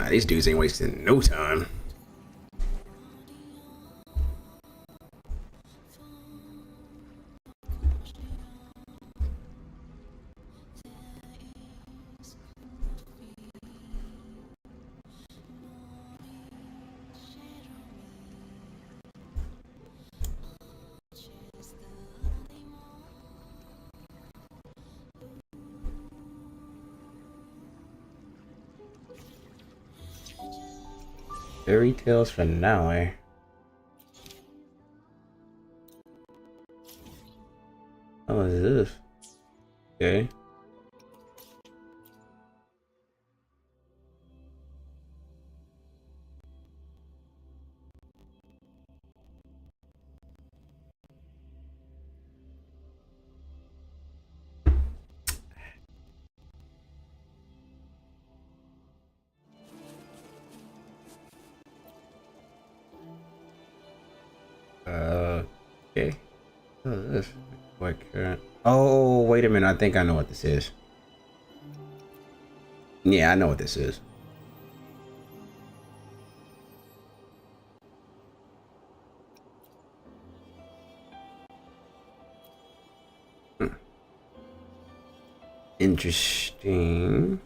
These dudes ain't wasting no time. Fairy Tales finale. What is this? Okay. Okay. What is this? Like, oh, wait a minute. I think I know what this is. Yeah, I know what this is. Interesting.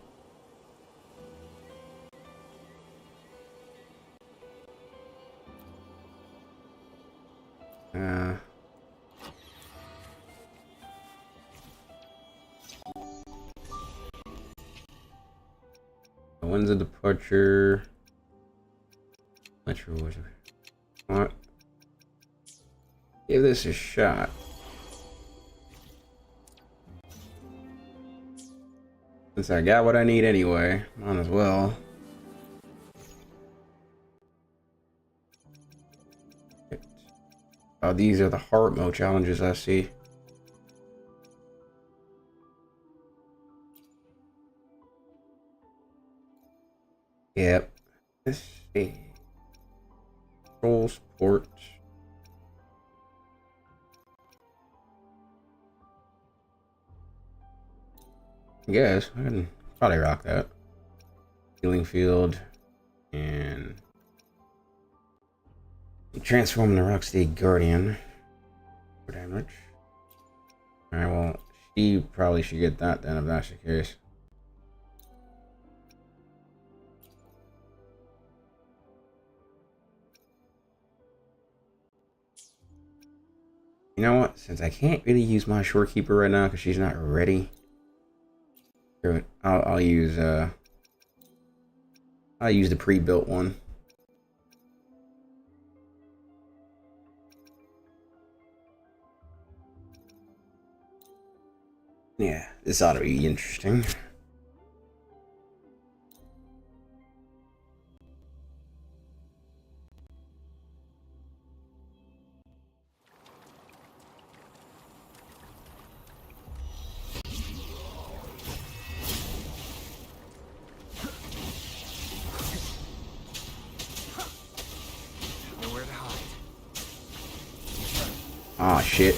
When's the departure? Not sure what. Give this a shot. Since I got what I need anyway, might as well. Oh, these are the heart mode challenges I see. Yep. Let's see. Control support. I guess I can probably rock that. Healing field and transform the Rocksteady Guardian for damage. Alright, well, she probably should get that then if that's the case. You know what? Since I can't really use my Shorekeeper right now because she's not ready, I'll use the pre-built one. Yeah, this ought to be interesting. Ah, shit.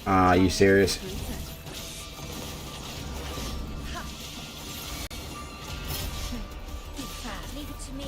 Ah, you serious? Leave it to me.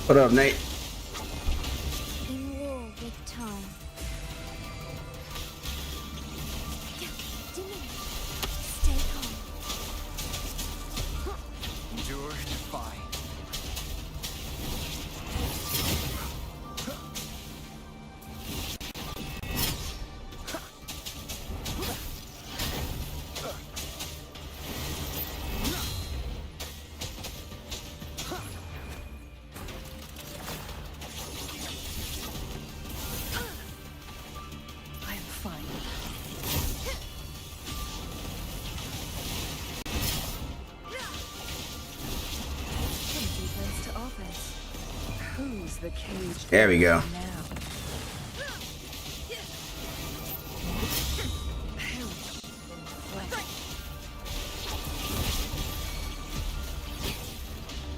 What up, Nate? In war with time. Stay calm. Who's the caged There we go. now?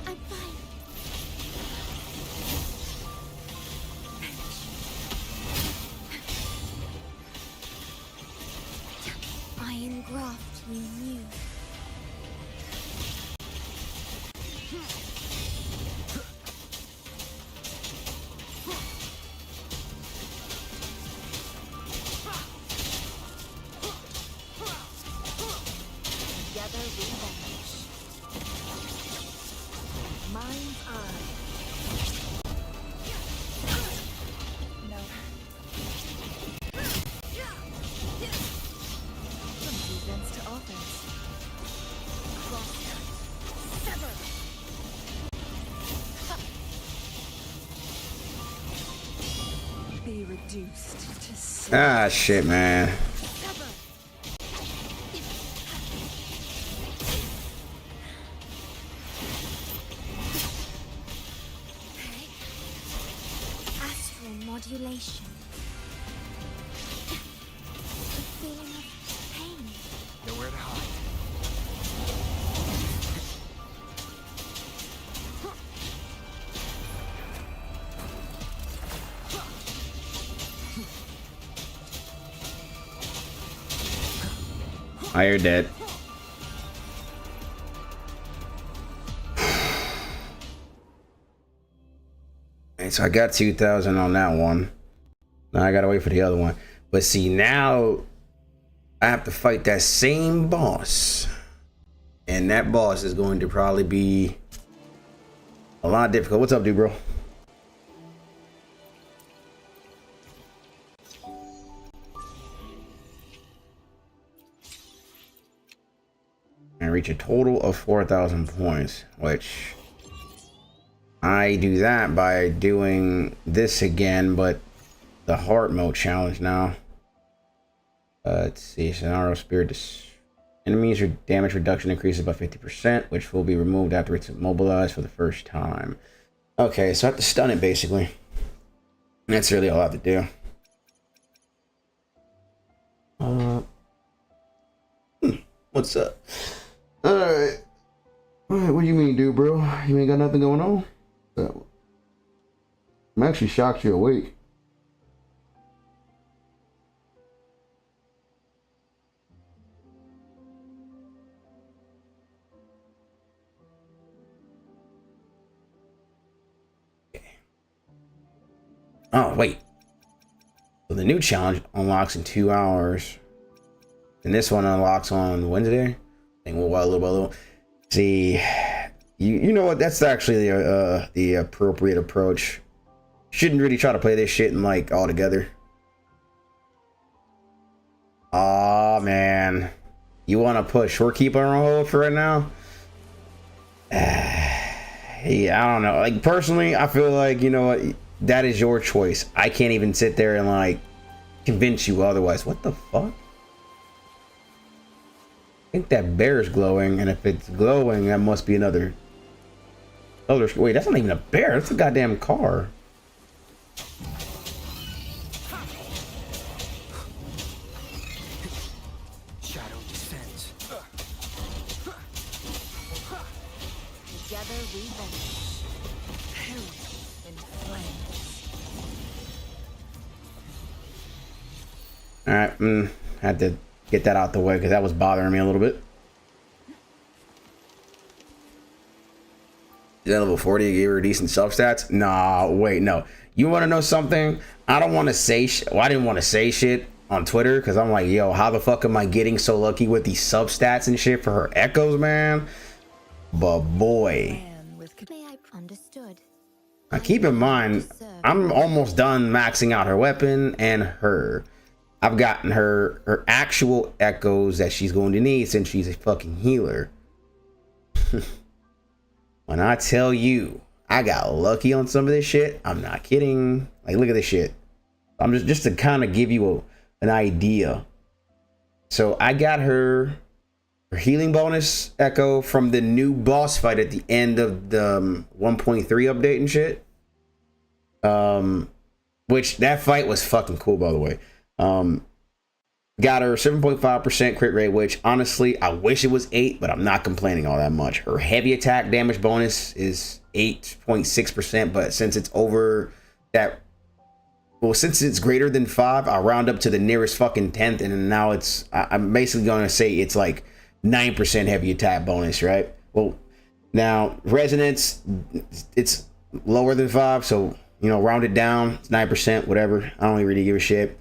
I'm fine. Iron graft you knew. Together we vanish. Mind's eye. No. From defense to offense. Crosscut. Sever. Be reduced to sleep. Ah, shit, man. Sever. Astral modulation. The feeling of pain. Nowhere to hide. Oh, you're dead. And so I got 2,000 on that one. Now I gotta wait for the other one. But see, now I have to fight that same boss. And that boss is going to probably be a lot difficult. What's up, dude, bro? And reach a total of 4,000 points, which I do that by doing this again, but the heart mode challenge now. Let's see, scenario spirit. Enemies or damage reduction increases by 50%, which will be removed after it's immobilized for the first time. Okay, so I have to stun it basically. That's really all I have to do. What's up? Alright. Alright, what do you mean, dude, bro? You ain't got nothing going on? I'm actually shocked you're awake. Oh, wait. So the new challenge unlocks in 2 hours. And this one unlocks on Wednesday. And we'll little by little. See, you know what? That's actually the appropriate approach. Shouldn't really try to play this shit in like all together. Aw, man. You want to put Shorekeeper on hold for right now? Yeah, I don't know. Like, personally, I feel like, you know what? That is your choice. I can't even sit there and like convince you otherwise. What the fuck? I think that bear is glowing, and if it's glowing, that must be another. Wait, that's not even a bear. That's a goddamn car. Shadow descends. Together we vanish. Perish in flames. All right, had to get that out the way because that was bothering me a little bit. Is that level 40? Gave her decent self stats? Nah, wait, no. You want to know something? I don't want to say well, I didn't want to say shit on Twitter because I'm like, yo, how the fuck am I getting so lucky with these sub stats and shit for her echoes, man? But boy, I understood. now keep in mind, I'm almost done maxing out her weapon and her. I've gotten her actual echoes that she's going to need since she's a fucking healer. When I tell you I got lucky on some of this shit, I'm not kidding. Like, look at this shit. I'm just to kind of give you an idea. So I got her healing bonus echo from the new boss fight at the end of the 1.3 update and shit. Which that fight was fucking cool, by the way. Got her 7.5% crit rate, which honestly, I wish it was 8, but I'm not complaining all that much. Her heavy attack damage bonus is 8.6%, but since it's over that, well, since it's greater than 5, I'll round up to the nearest fucking 10th, and now I'm basically going to say it's like 9% heavy attack bonus, right? Well, now resonance, it's lower than 5, so, you know, round it down, it's 9%, whatever. I don't really give a shit.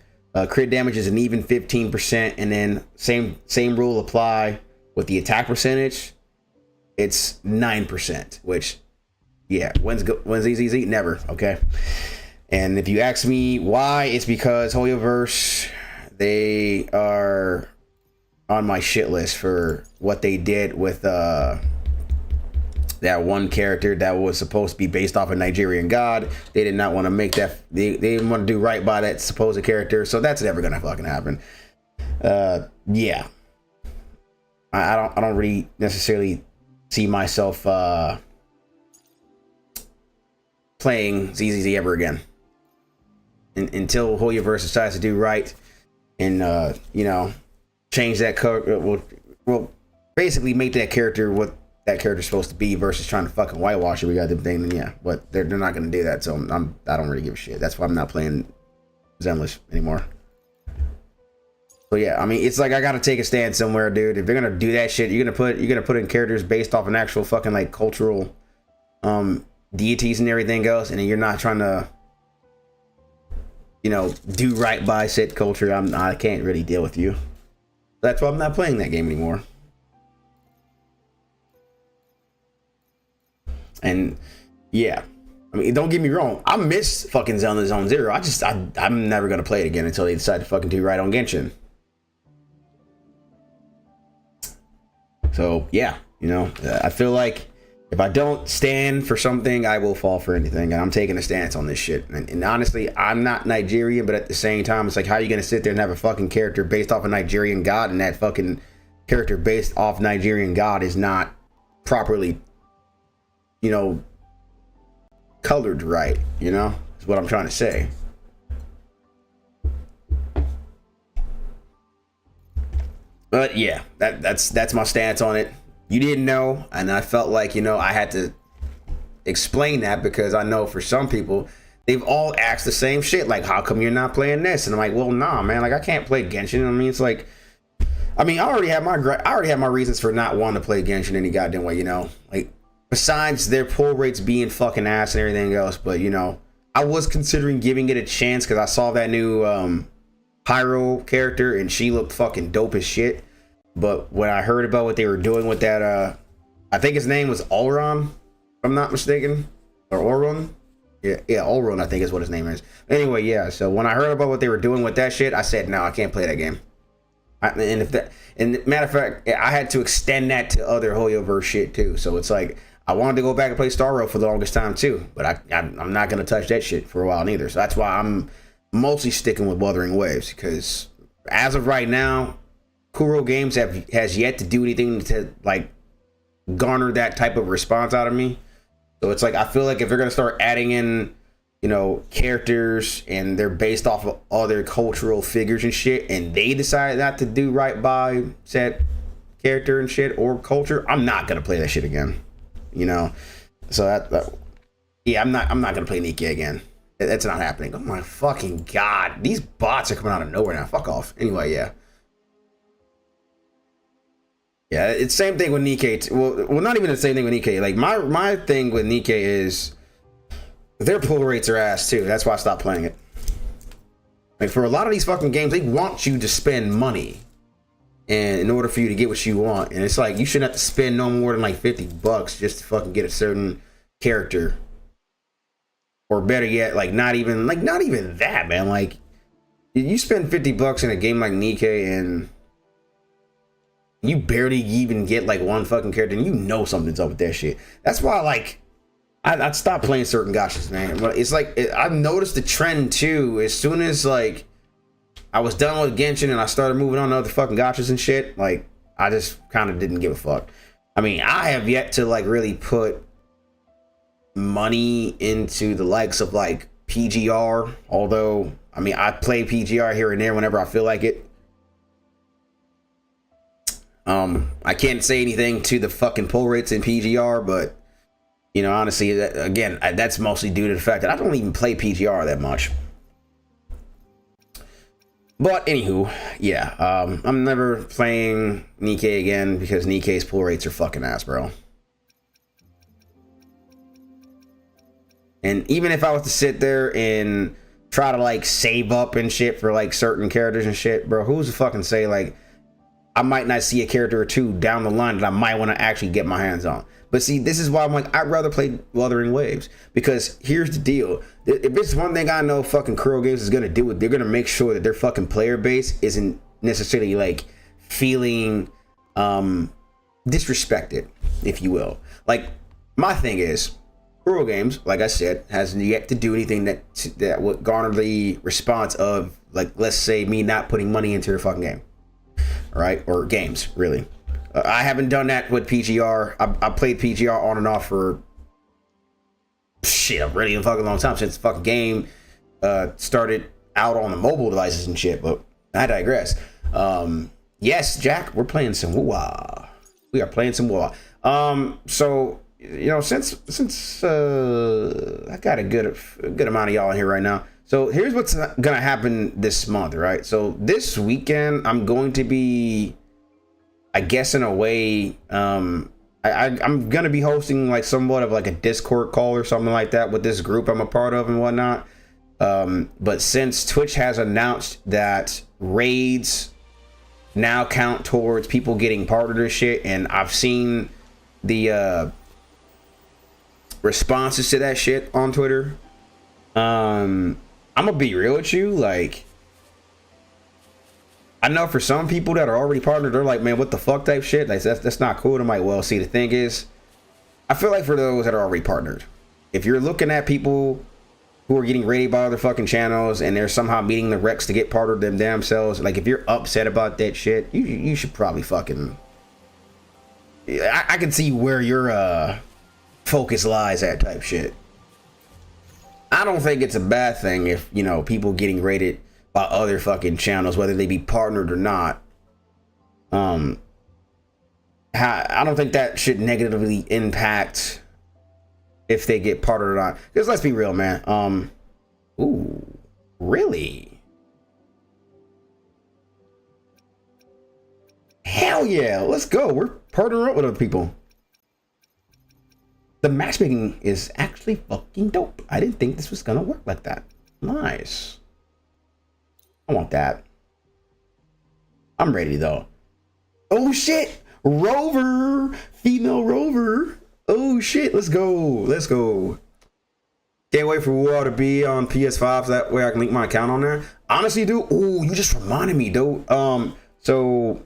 Crit damage is an even 15%, and then same rule apply with the attack percentage. It's 9%, which, yeah, when's easy? Never, okay? And if you ask me why, it's because Hoyoverse, they are on my shit list for what they did with that one character that was supposed to be based off a Nigerian god. They did not want to make that, they didn't want to do right by that supposed character, so that's never gonna fucking happen. Yeah, I don't really necessarily see myself playing ZZZ ever again until Hoyoverse decides to do right and you know, change that well basically make that character what that character's supposed to be versus trying to fucking whitewash it. We got the thing, then yeah, but they're not gonna do that, so I don't really give a shit. That's why I'm not playing Zenless anymore. So yeah, I mean, it's like I gotta take a stand somewhere, dude. If they're gonna do that shit, you're gonna put in characters based off an actual fucking like cultural deities and everything else, and then you're not trying to, you know, do right by said culture. I can't really deal with you. That's why I'm not playing that game anymore. And yeah, I mean, don't get me wrong, I miss fucking Zelda Zone Zero. I'm never gonna play it again until they decide to fucking do right on Genshin. So yeah, you know, I feel like if I don't stand for something, I will fall for anything, and I'm taking a stance on this shit. And honestly, I'm not Nigerian, but at the same time, it's like, how are you gonna sit there and have a fucking character based off a Nigerian god, and that fucking character based off Nigerian god is not properly, you know, colored right, you know, is what I'm trying to say. But yeah, that's my stance on it. You didn't know, and I felt like, you know, I had to explain that because I know for some people, they've all asked the same shit, like, how come you're not playing this? And I'm like, well, nah, man, like, I can't play Genshin. I mean, it's like, I mean, I already have my reasons for not wanting to play Genshin any goddamn way, you know, like, besides their pull rates being fucking ass and everything else. But, you know, I was considering giving it a chance because I saw that new Pyro character and she looked fucking dope as shit. But when I heard about what they were doing with that, I think his name was Ulron, if I'm not mistaken, or Auron. Yeah, Ulron, I think is what his name is. Anyway, yeah. So when I heard about what they were doing with that shit, I said, no, I can't play that game. And matter of fact, I had to extend that to other Hoyoverse shit too. So it's like, I wanted to go back and play Star Rail for the longest time too, but I'm not gonna touch that shit for a while neither. So that's why I'm mostly sticking with Wuthering Waves, because as of right now, Kuro Games has yet to do anything to like garner that type of response out of me. So it's like, I feel like if they're gonna start adding in, you know, characters and they're based off of other cultural figures and shit, and they decide not to do right by said character and shit or culture, I'm not gonna play that shit again. You know, so yeah, I'm not gonna play Nikke again. That's not happening. Oh my fucking god, these bots are coming out of nowhere now. Fuck off. Anyway, yeah. Yeah, it's same thing with Nikke. Well, not even the same thing with Nikke. Like my thing with Nikke is their pull rates are ass too. That's why I stopped playing it. Like, for a lot of these fucking games, they want you to spend money, and in order for you to get what you want, and it's like, you shouldn't have to spend no more than like $50 just to fucking get a certain character. Or better yet, like not even that, man. Like, you spend $50 in a game like Nikke and you barely even get like one fucking character, and you know something's up with that shit. That's why, like, I'd stop playing certain gachas, man. But it's like, I've noticed the trend too. As soon as like I was done with Genshin and I started moving on to other fucking gachas and shit, like, I just kind of didn't give a fuck. I mean, I have yet to like really put money into the likes of like PGR, although I mean I play PGR here and there whenever I feel like it. I can't say anything to the fucking pull rates in PGR, but you know, honestly, that's mostly due to the fact that I don't even play PGR that much. But anywho, yeah, I'm never playing Nikkei again because Nikkei's pull rates are fucking ass, bro. And even if I was to sit there and try to like save up and shit for like certain characters and shit, bro, who's to fucking say like I might not see a character or two down the line that I might want to actually get my hands on. But see, this is why I'm like, I'd rather play Wuthering Waves, because here's the deal. If it's one thing I know fucking Kuro Games is going to do, they're going to make sure that their fucking player base isn't necessarily like feeling disrespected, if you will. Like, my thing is, Kuro Games, like I said, has yet to do anything that would garner the response of, like, let's say me not putting money into their fucking game. Right? Or games, really. I haven't done that with PGR. I played PGR on and off for shit, a really fucking long time, since the fucking game started out on the mobile devices and shit, but I digress. Yes, Jack, we're playing some Woo-Wah. We are playing some Woo-Wah. So, you know, since I got a good amount of y'all in here right now. So here's what's gonna happen this month, right? So this weekend, I'm going to be, I guess in a way, I'm gonna be hosting like somewhat of like a Discord call or something like that with this group I'm a part of and whatnot. But since Twitch has announced that raids now count towards people getting partnered or shit, and I've seen the responses to that shit on Twitter. I'm gonna be real with you, like, I know for some people that are already partnered, they're like, man, what the fuck type shit, like that's not cool. I'm like, well, see, the thing is, I feel like for those that are already partnered, if you're looking at people who are getting rated by other fucking channels and they're somehow meeting the recs to get partnered them themselves, like, if you're upset about that shit, you should probably fucking, I can see where your focus lies at type shit. I don't think it's a bad thing if, you know, people getting rated by other fucking channels, whether they be partnered or not. I don't think that should negatively impact if they get partnered or not. Because let's be real, man. Ooh, really? Hell yeah, let's go. We're partnering up with other people. The matchmaking is actually fucking dope. I didn't think this was gonna work like that. Nice. I want that. I'm ready though. Oh shit! Rover! Female Rover! Oh shit, let's go. Let's go. Can't wait for Woo-Wah to be on PS5 so that way I can link my account on there. Honestly, dude, ooh, you just reminded me, dude. So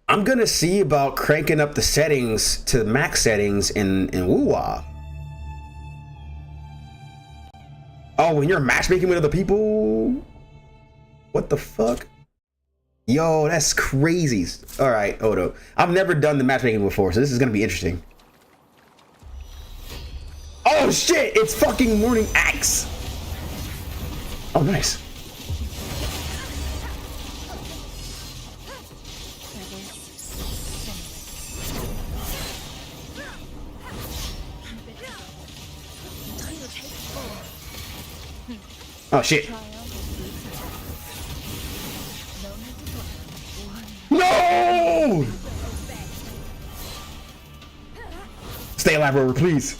I'm gonna see about cranking up the settings to max settings in Woo-Wah. Oh, when you're matchmaking with other people? What the fuck? Yo, that's crazy. All right, Odo. I've never done the matchmaking before, so this is gonna be interesting. Oh shit, it's fucking Morning Axe. Oh, nice. Oh shit. No! Stay alive, Rover, please.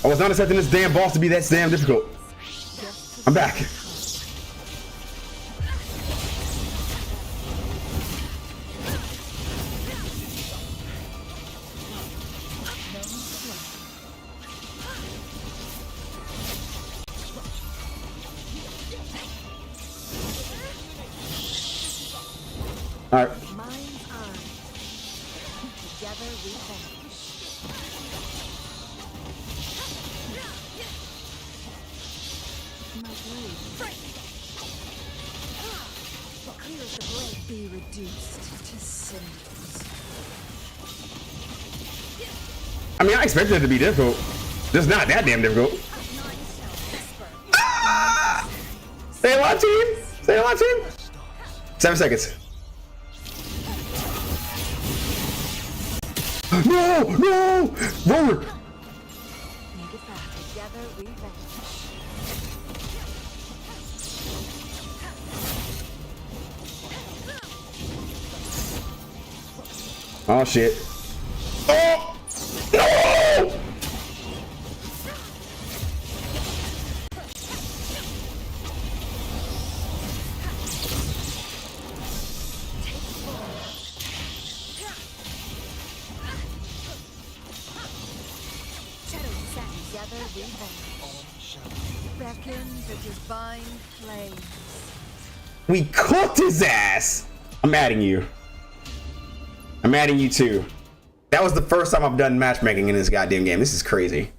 I was not expecting this damn boss to be that damn difficult. I'm back. All right. Together we vanish. My blade. Clear the blade. Be reduced to cinders. I mean, I expected it to be difficult. Just not that damn difficult. on my team. Stay on my team. 7 seconds. No, no, roller. Make it back. Together we vanish. Oh shit. Oh no! Together we vanish. Beckon the divine flames. We cooked his ass. I'm adding you. I'm adding you too. That was the first time I've done matchmaking in this goddamn game. This is crazy.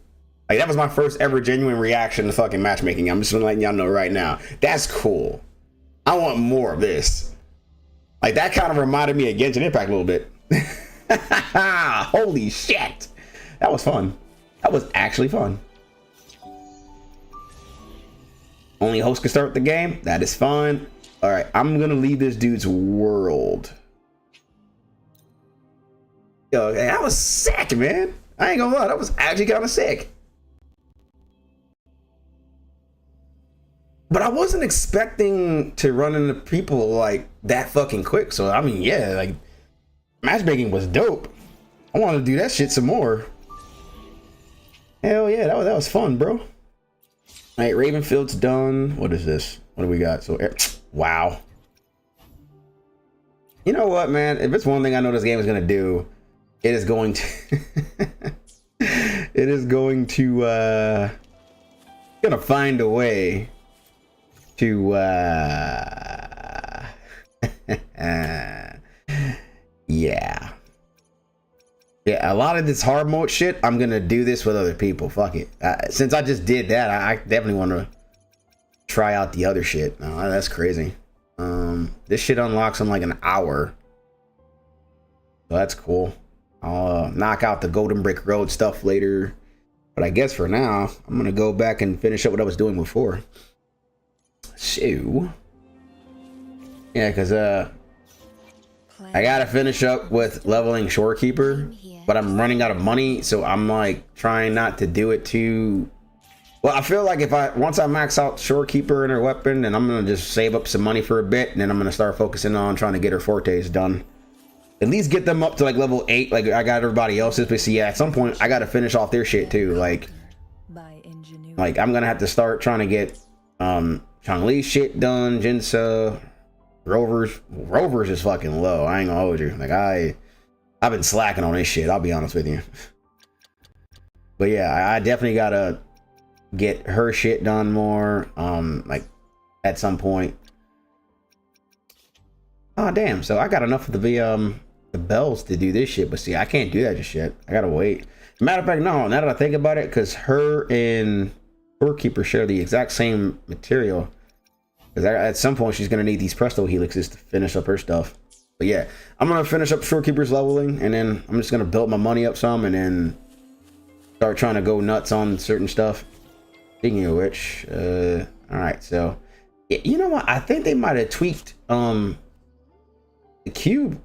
Like, that was my first ever genuine reaction to fucking matchmaking. I'm just letting y'all know right now. That's cool. I want more of this. Like, that kind of reminded me of Genshin Impact a little bit. Holy shit. That was fun. That was actually fun. Only host can start the game. That is fine. All right, I'm gonna leave this dude's world. Yo, that was sick, man. I ain't gonna lie, that was actually kind of sick. But I wasn't expecting to run into people like that fucking quick. So I mean, yeah, like, matchmaking was dope. I want to do that shit some more. Hell yeah, that was fun, bro. All right, Ravenfield's done. What is this? What do we got? So, wow. You know what, man? If it's one thing I know this game is gonna do, it is going to. It is going to. Gonna find a way to. Yeah. Yeah, a lot of this hard mode shit, I'm gonna do this with other people. Fuck it. Since I just did that, I definitely want to try out the other shit. Oh, that's crazy. This shit unlocks in like an hour. So that's cool. I'll knock out the Golden Brick Road stuff later. But I guess for now, I'm gonna go back and finish up what I was doing before. So, yeah, because I gotta finish up with leveling Shorekeeper, but I'm running out of money, so I'm like trying not to do it too. Well, I feel like once I max out Shorekeeper and her weapon, then I'm gonna just save up some money for a bit, and then I'm gonna start focusing on trying to get her fortes done. At least get them up to like level 8, like I got everybody else's. But see, yeah, at some point I gotta finish off their shit too. Like I'm gonna have to start trying to get Chong-Li's shit done, Jinsa. Rovers is fucking low. I ain't gonna hold you. Like I've been slacking on this shit. I'll be honest with you. But yeah, I definitely gotta get her shit done more. Like at some point. Oh damn! So I got enough of the bells to do this shit. But see, I can't do that just yet. I gotta wait. Matter of fact, no. Now that I think about it, because her and Shorekeeper share the exact same material. Because at some point she's gonna need these Presto Helixes to finish up her stuff. But yeah, I'm gonna finish up Shorekeeper's leveling, and then I'm just gonna build my money up some, and then start trying to go nuts on certain stuff. Speaking of which, all right. So, you know what? I think they might have tweaked the cube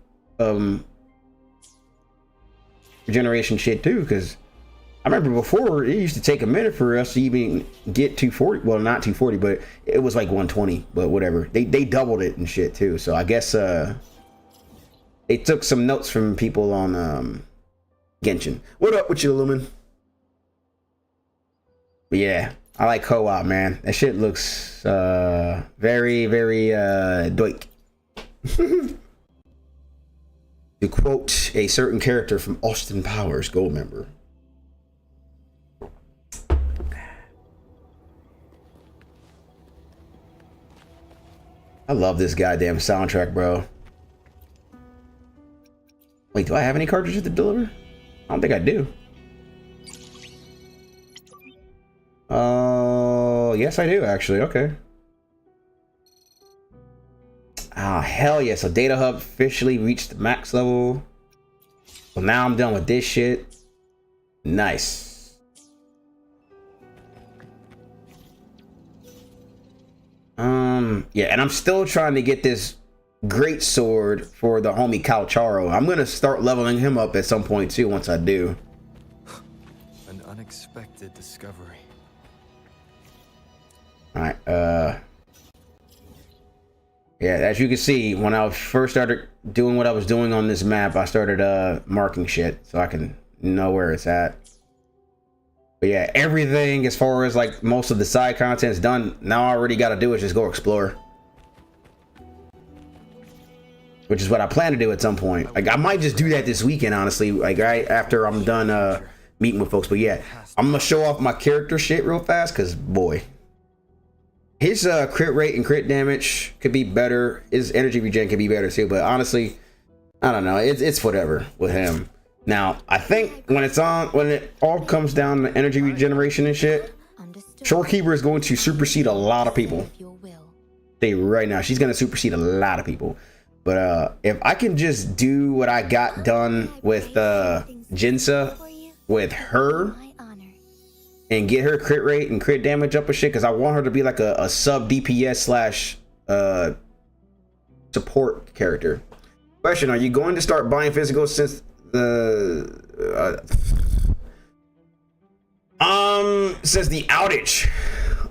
regeneration shit too, because I remember before it used to take a minute for us to even get 240. Well, not 240, but it was like 120. But whatever, they doubled it and shit too. So I guess they took some notes from people on Genshin. What up with you, Lumen? But yeah, I like co-op, man. That shit looks very, very doik. To quote a certain character from Austin Powers, Goldmember. I love this goddamn soundtrack, bro. Wait, do I have any cartridges to deliver? I don't think I do. Oh, yes I do actually. Okay. Ah, hell yeah. So Data Hub officially reached the max level. So now I'm done with this shit. Nice. Yeah, and I'm still trying to get this great sword for the homie Calcharo. I'm gonna start leveling him up at some point too once I do. An unexpected discovery. All right, yeah, as you can see, when I first started doing what I was doing on this map, I started marking shit so I can know where it's at. But yeah, everything as far as like most of the side content's done. Now I already got to do is just go explore, which is what I plan to do at some point. Like I might just do that this weekend, honestly, like right after I'm done meeting with folks. But yeah, I'm gonna show off my character shit real fast because boy, his crit rate and crit damage could be better. His energy regen could be better too. But honestly, I don't know. It's whatever with him. Now I think when it all comes down to energy regeneration and shit, Shorekeeper is going to supersede a lot of people. Say right now, she's gonna supersede a lot of people. But if I can just do what I got done with Jinsa with her and get her crit rate and crit damage up and shit, because I want her to be like a sub DPS slash support character. Question: are you going to start buying physicals since the outage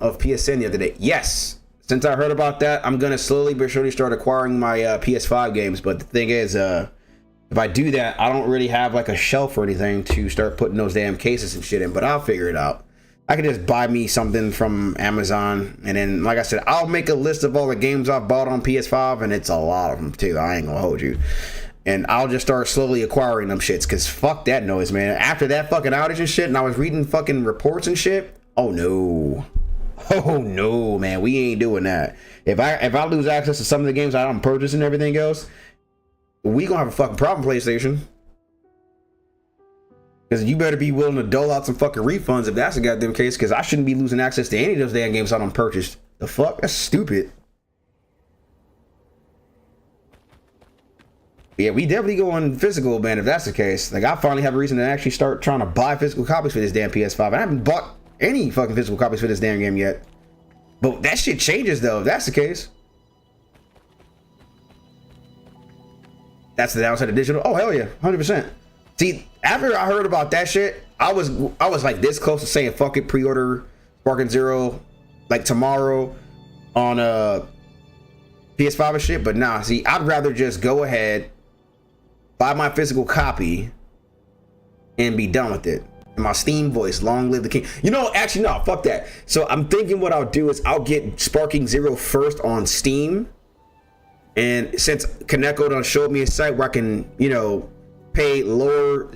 of PSN the other day? Yes. Since I heard about that, I'm gonna slowly but surely start acquiring my PS5 games. But the thing is, if I do that, I don't really have like a shelf or anything to start putting those damn cases and shit in. But I'll figure it out. I can just buy me something from Amazon, and then, like I said, I'll make a list of all the games I've bought on PS5, and it's a lot of them too. I ain't gonna hold you. And I'll just start slowly acquiring them shits, because fuck that noise, man. After that fucking outage and shit, and I was reading fucking reports and shit, oh no. Oh no, man, we ain't doing that. If I lose access to some of the games I don't purchase and everything else, we gonna have a fucking problem, PlayStation. Because you better be willing to dole out some fucking refunds if that's the goddamn case, because I shouldn't be losing access to any of those damn games I don't purchase. The fuck? That's stupid. Yeah, we definitely go on physical, man, if that's the case. Like, I finally have a reason to actually start trying to buy physical copies for this damn PS5. I haven't bought any fucking physical copies for this damn game yet. But that shit changes, though, if that's the case. That's the downside of digital. Oh, hell yeah, 100%. See, after I heard about that shit, I was like this close to saying, fuck it, pre-order Sparking Zero, like tomorrow on PS5 and shit. But nah, see, I'd rather just go ahead, buy my physical copy, and be done with it. And my Steam voice, long live the king. You know, actually, no, fuck that. So I'm thinking what I'll do is I'll get Sparking Zero first on Steam. And since Kaneko done showed me a site where I can, you know, pay lower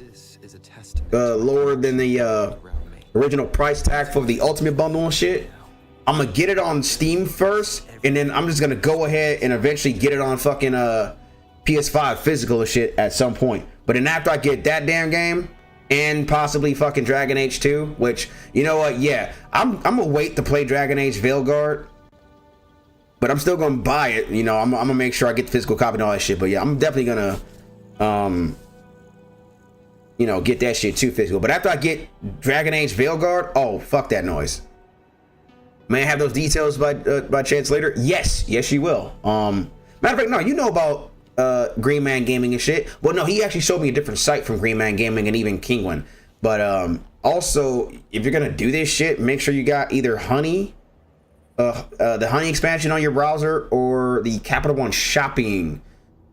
than the original price tag for the ultimate bundle and shit, I'm gonna get it on Steam first, and then I'm just gonna go ahead and eventually get it on fucking PS5 physical and shit at some point. But then after I get that damn game and possibly fucking Dragon Age 2, which, you know what, yeah, I'm gonna wait to play Dragon Age Veilguard, but I'm still gonna buy it. You know, I'm gonna make sure I get the physical copy and all that shit. But yeah, I'm definitely gonna you know, get that shit too physical. But after I get Dragon Age Veilguard, oh, fuck that noise. May I have those details by chance later? Yes, you will. Matter of fact, no, you know about Green Man Gaming and shit. Well, no, he actually showed me a different site from Green Man Gaming and even Kingwin. But also, if you're gonna do this shit, make sure you got either Honey, the Honey expansion on your browser, or the Capital One Shopping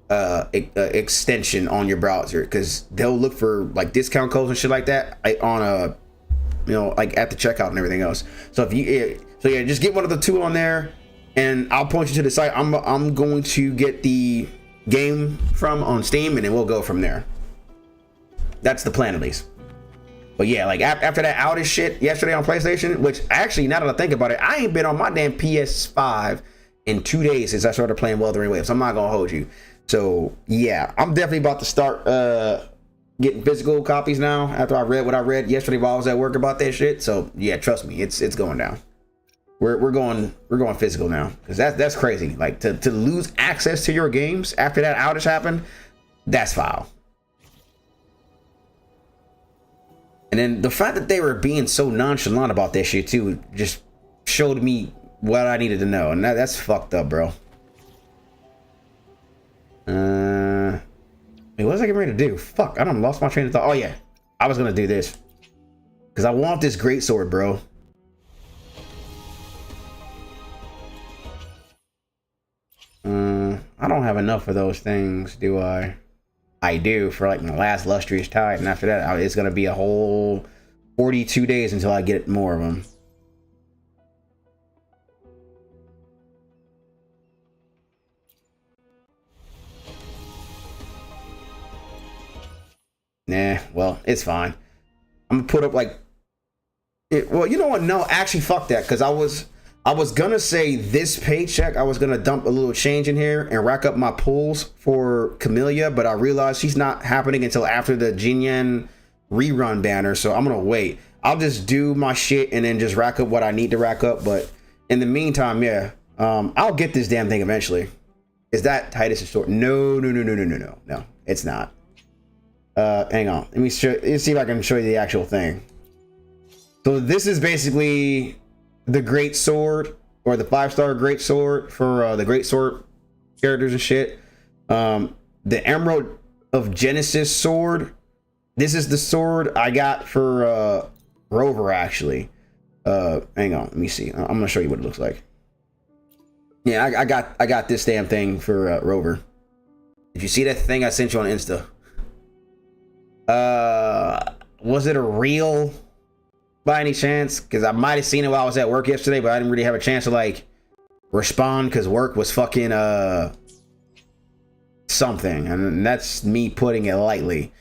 extension on your browser, because they'll look for like discount codes and shit like that on you know, like at the checkout and everything else. So if you yeah, just get one of the two on there, and I'll point you to the site I'm going to get the game from on Steam, and then we'll go from there. That's the plan, at least. But yeah, like after that outage shit yesterday on PlayStation, which actually, now that I think about it, I ain't been on my damn PS5 in 2 days since I started playing Wuthering Waves. I'm not gonna hold you. So yeah, I'm definitely about to start getting physical copies now after I read what I read yesterday while I was at work about that shit. So yeah, trust me, it's going down. We're going physical now, because that's crazy. Like to lose access to your games after that outage happened, that's foul. And then the fact that they were being so nonchalant about that shit too just showed me what I needed to know, and that's fucked up, bro. Wait, what was I getting ready to do? Fuck, I done lost my train of thought. Oh yeah, I was gonna do this because I want this greatsword, bro. I don't have enough of those things, do I? I do for like my last lustrous tide, and after that, it's gonna be a whole 42 days until I get more of them. Nah, well, it's fine. I'm gonna put up like well, you know what? No, actually, fuck that, because I was gonna say this paycheck, I was gonna dump a little change in here and rack up my pulls for Camellia, but I realized she's not happening until after the Jinyan rerun banner, so I'm gonna wait. I'll just do my shit and then just rack up what I need to rack up, but in the meantime, yeah, I'll get this damn thing eventually. Is that Titus' sword? No, it's not. Hang on, let me see if I can show you the actual thing. So this is basically the great sword, or the 5-star great sword for the great sword characters and shit. The Emerald of Genesis sword. This is the sword I got for Rover, actually. Hang on, let me see. I'm gonna show you what it looks like. Yeah, I got this damn thing for Rover. Did you see that thing I sent you on Insta? Was it a reel by any chance? Because I might have seen it while I was at work yesterday, but I didn't really have a chance to like respond because work was fucking something, and that's me putting it lightly.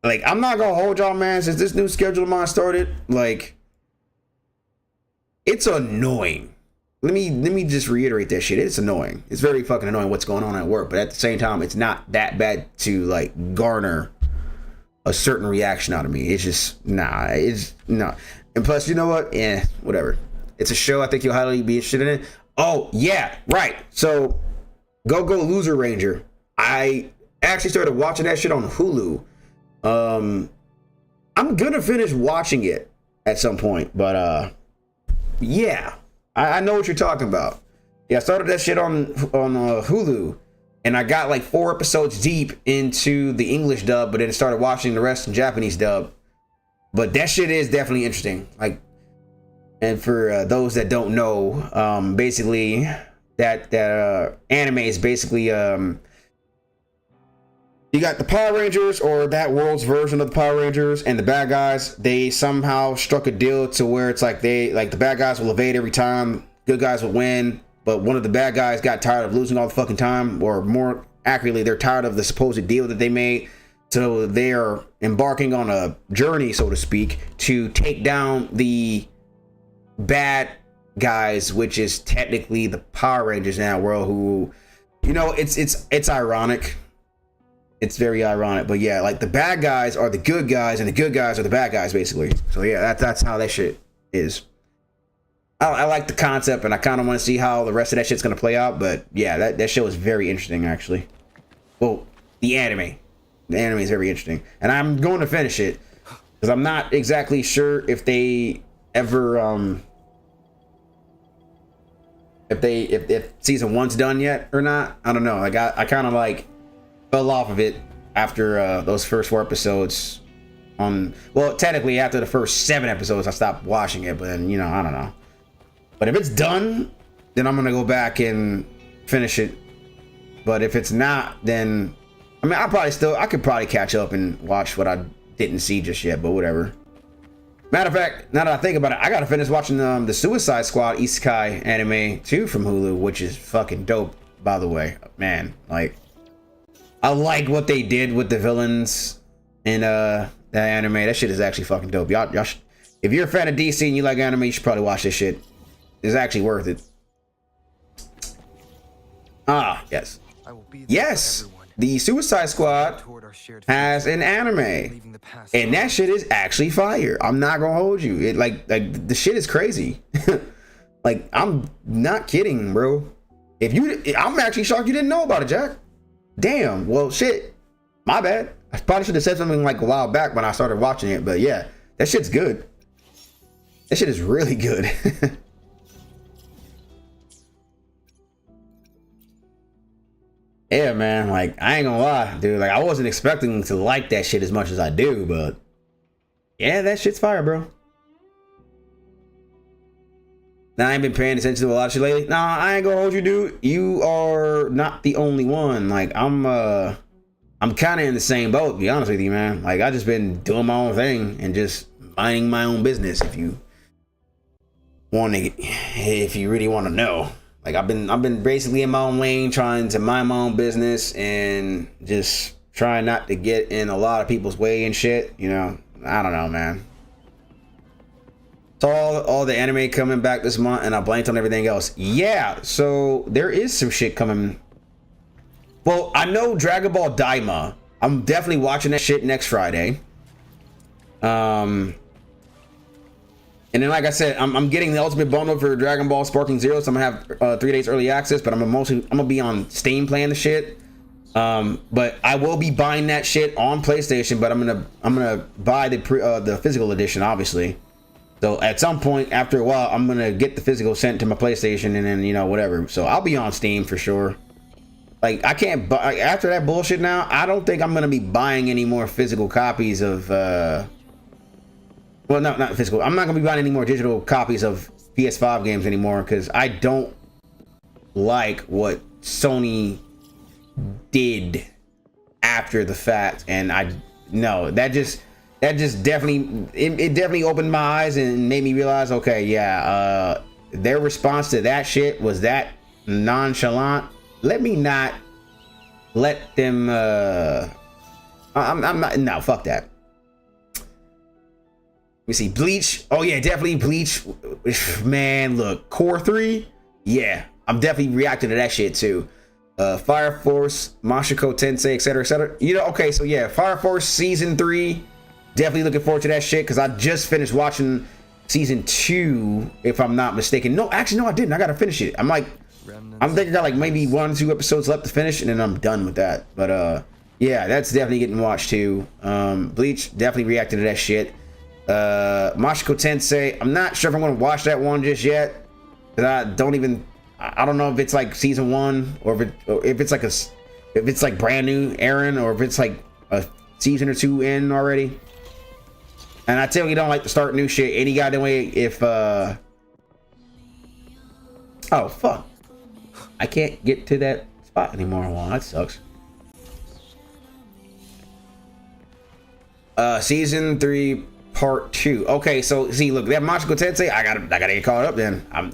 Like, I'm not gonna hold y'all, man. Since this new schedule of mine started, like, it's annoying. Let me just reiterate that shit. It's annoying. It's very fucking annoying what's going on at work, but at the same time, it's not that bad to like garner a certain reaction out of me. It's just it's nah. And plus, you know what? Yeah, whatever. It's a show. I think you'll highly be interested in it. Oh yeah, right. So Go Loser Ranger. I actually started watching that shit on Hulu. I'm gonna finish watching it at some point, but yeah, I know what you're talking about. Yeah, I started that shit on Hulu. And I got like 4 episodes deep into the English dub, but then started watching the rest in Japanese dub. But that shit is definitely interesting. Like, and for those that don't know, basically that anime is basically you got the Power Rangers, or that world's version of the Power Rangers, and the bad guys. They somehow struck a deal to where it's like the bad guys will evade every time, good guys will win. But one of the bad guys got tired of losing all the fucking time, or more accurately, they're tired of the supposed deal that they made. So they are embarking on a journey, so to speak, to take down the bad guys, which is technically the Power Rangers in that world. Who, you know, it's ironic. It's very ironic, but yeah, like the bad guys are the good guys, and the good guys are the bad guys, basically. So yeah, that's how that shit is. I like the concept, and I kind of want to see how the rest of that shit's gonna play out. But yeah, that show is very interesting, actually. Well, the anime is very interesting, and I'm going to finish it because I'm not exactly sure if they ever if season 1's done yet or not. I don't know. Like I kind of like fell off of it after those first 4 episodes. Well, technically after the first 7 episodes, I stopped watching it. But then, you know, I don't know. But if it's done, then I'm gonna go back and finish it. But if it's not, then I mean, I could probably catch up and watch what I didn't see just yet. But whatever. Matter of fact, now that I think about it, I gotta finish watching the Suicide Squad Isekai anime too from Hulu, which is fucking dope, by the way. Man, like, I like what they did with the villains in that anime. That shit is actually fucking dope. Y'all if you're a fan of DC and you like anime, you should probably watch this shit. It's actually worth it. Ah, yes. Yes, the Suicide Squad has an anime, and that shit is actually fire. I'm not gonna hold you. It like the shit is crazy. Like, I'm not kidding, bro. I'm actually shocked you didn't know about it, Jack. Damn. Well, shit. My bad. I probably should have said something like a while back when I started watching it, but yeah, that shit's good. That shit is really good. Like, I ain't gonna lie, dude. Like, I wasn't expecting to like that shit as much as I do, but yeah, that shit's fire, bro. Now, I ain't been paying attention to a lot of shit lately. Nah, I ain't gonna hold you, dude. You are not the only one. Like, I'm kind of in the same boat, to be honest with you, man. Like, I just been doing my own thing and just minding my own business. If you really want to know, like, I've been basically in my own lane, trying to mind my own business and just trying not to get in a lot of people's way and shit. You know, I don't know, man. So all the anime coming back this month, and I blanked on everything else. Yeah, so there is some shit coming. Well, I know Dragon Ball Daima. I'm definitely watching that shit next Friday. And then, like I said, I'm getting the ultimate bundle for Dragon Ball Sparking Zero, so I'm gonna have 3 days early access. But I'm gonna be on Steam playing the shit. But I will be buying that shit on PlayStation. But I'm gonna buy the physical edition, obviously. So at some point after a while, I'm gonna get the physical sent to my PlayStation, and then, you know, whatever. So I'll be on Steam for sure. Like, I can't buy after that bullshit now. I don't think I'm gonna be buying any more physical copies of well, no, not physical. I'm not gonna be buying any more digital copies of PS5 games anymore, because I don't like what Sony did after the fact. And that just definitely it definitely opened my eyes and made me realize, okay, yeah, their response to that shit was that nonchalant. Let me not let them I'm not, no, fuck that. Let me see. Bleach. Oh yeah, definitely Bleach. Man, look, Core 3. Yeah, I'm definitely reacting to that shit too. Fire Force, Mashiko Tensei, etc., etc. You know, okay, so yeah, Fire Force season 3. Definitely looking forward to that shit, because I just finished watching season 2, if I'm not mistaken. No, actually, no, I didn't. I gotta finish it. I'm thinking I got like maybe 1 or 2 episodes left to finish, and then I'm done with that. But yeah, that's definitely getting watched too. Bleach, definitely reacting to that shit. Mashiko Tensei, I'm not sure if I'm gonna watch that one just yet. I don't know if it's like season 1, or if it's like brand new Aaron, or if it's like a season or 2 in already. And I tell you, don't like to start new shit any goddamn way. If oh fuck, I can't get to that spot anymore. Well, that sucks. Season 3 part 2. Okay, so see, look, that Mashiko Tensei, I gotta get caught up then. I'm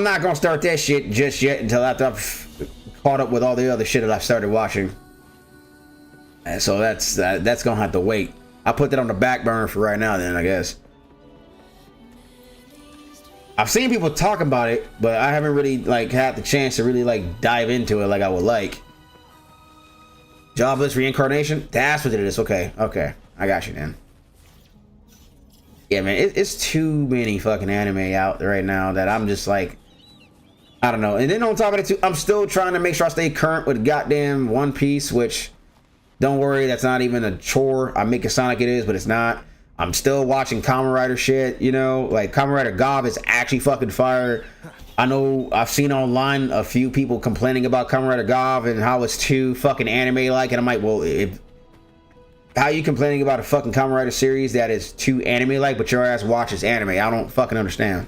not gonna start that shit just yet until after I've caught up with all the other shit that I've started watching. And so that's gonna have to wait. I put that on the back burner for right now then, I guess. I've seen people talk about it, but I haven't really like had the chance to really like dive into it like I would like. Jobless reincarnation? That's what it is. Okay, I got you then. Yeah, man, it's too many fucking anime out there right now that I'm just like, I don't know. And then on top of it too, I'm still trying to make sure I stay current with goddamn One Piece, which, don't worry, that's not even a chore. I make it sound like it is, but it's not. I'm still watching Kamen Rider shit, you know, like Kamen Rider Gov is actually fucking fire. I know I've seen online a few people complaining about Kamen Rider Gov and how it's too fucking anime like, and I'm like, well, how are you complaining about a fucking Kamen Rider series that is too anime like, but your ass watches anime? I don't fucking understand.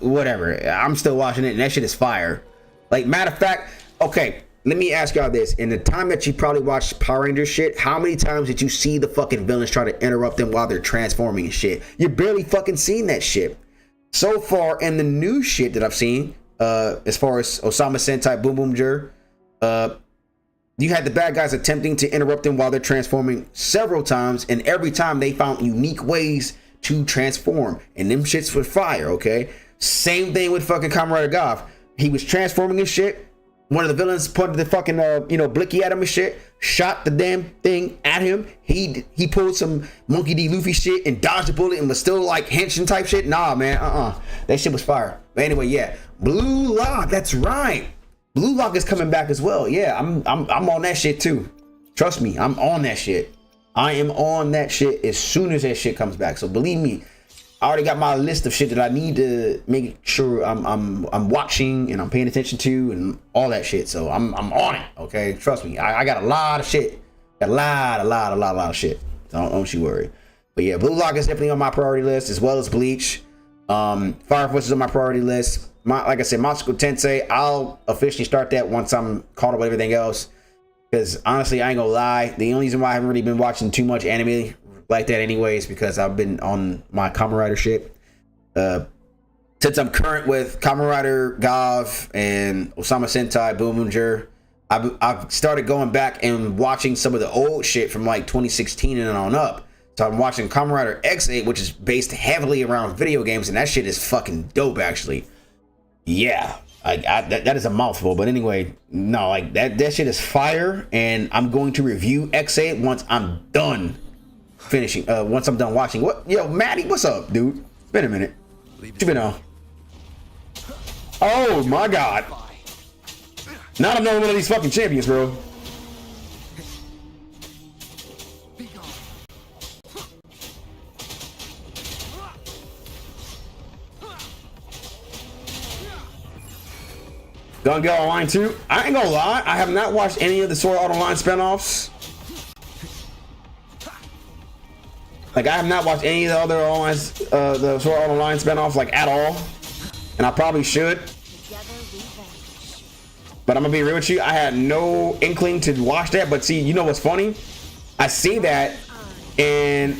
Whatever, I'm still watching it, and that shit is fire. Like, matter of fact, okay, let me ask y'all this. In the time that you probably watched Power Rangers shit, how many times did you see the fucking villains try to interrupt them while they're transforming and shit? You barely fucking seen that shit. So far, in the new shit that I've seen, as far as Osama Sentai Boom Boom Jur, you had the bad guys attempting to interrupt them while they're transforming several times, and every time they found unique ways to transform, and them shits were fire, okay? Same thing with fucking Kamen Rider Gov. He was transforming his shit. One of the villains pointed the fucking blicky at him and shit, shot the damn thing at him. He pulled some Monkey D. Luffy shit and dodged the bullet and was still like henching type shit. Nah, man, that shit was fire. But anyway, yeah, Blue Lock, that's right. Blue Lock is coming back as well. Yeah, I'm on that shit too. Trust me, I'm on that shit. I am on that shit as soon as that shit comes back. So believe me, I already got my list of shit that I need to make sure I'm watching and I'm paying attention to and all that shit. So I'm on it. Okay, trust me. I got a lot of shit. Got a lot of shit. So don't you worry. But yeah, Blue Lock is definitely on my priority list as well as Bleach. Fire Force is on my priority list. Like I said, Monster Tensei, I'll officially start that once I'm caught up with everything else. Because honestly, I ain't gonna lie, the only reason why I haven't really been watching too much anime like that anyways, because I've been on my Kamen Rider shit. Since I'm current with Kamen Rider Gav and Osama Sentai Boominger, I've started going back and watching some of the old shit from like 2016 and on up. So I'm watching Kamen Rider X8, which is based heavily around video games, and that shit is fucking dope actually. Yeah, that is a mouthful, but anyway, no, like that shit is fire, and I'm going to review X8 once I'm done finishing. Once I'm done watching. What, yo, Maddie, what's up, dude? It's been a minute. What you been on? Oh my god! Not another one of these fucking champions, bro. Gun Girl Online 2. I ain't gonna lie, I have not watched any of the Sword Art Online spinoffs. Like, I have not watched any of the other online, the Sword Art Online spinoffs, like, at all. And I probably should. But I'm gonna be real with you, I had no inkling to watch that. But see, you know what's funny? I see that, and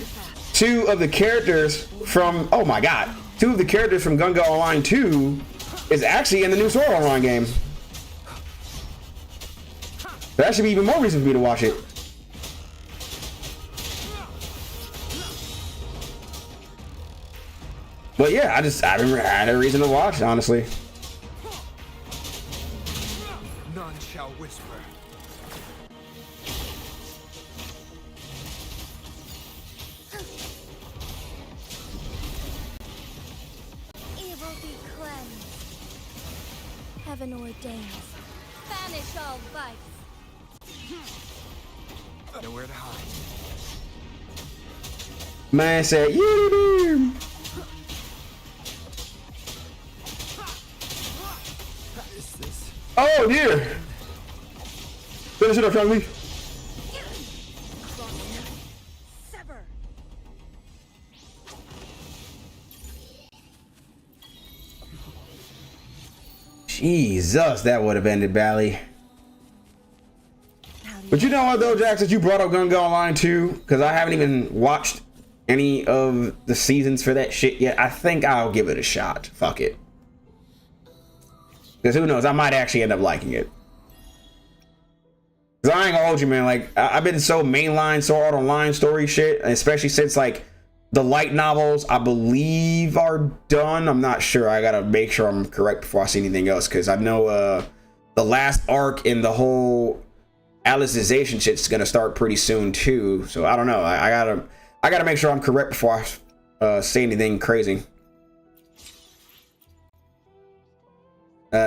two of the characters from, oh my god, two of the characters from Gun Girl Online 2 is actually in the new Sword Art Online game. That should be even more reason for me to watch it. But yeah, I haven't had a reason to watch, honestly. None shall whisper. Evil be cleansed. Heaven ordains. Banish all vice. Nowhere to hide. Man said, yeah. Is this? Oh dear. Finish it up, Charlie. Sever. Jesus, that would have ended badly. But you know what though, Jax, that you brought up Gun Girl Online 2, because I haven't even watched any of the seasons for that shit yet. I think I'll give it a shot. Fuck it. Because who knows, I might actually end up liking it. Because I ain't gonna hold you, man. Like, I've been so mainline Sword Art Online story shit, especially since like the light novels, I believe, are done. I'm not sure. I gotta make sure I'm correct before I see anything else, because I know the last arc in the whole Alicization shit's gonna start pretty soon too. So I don't know. I gotta make sure I'm correct before I say anything crazy.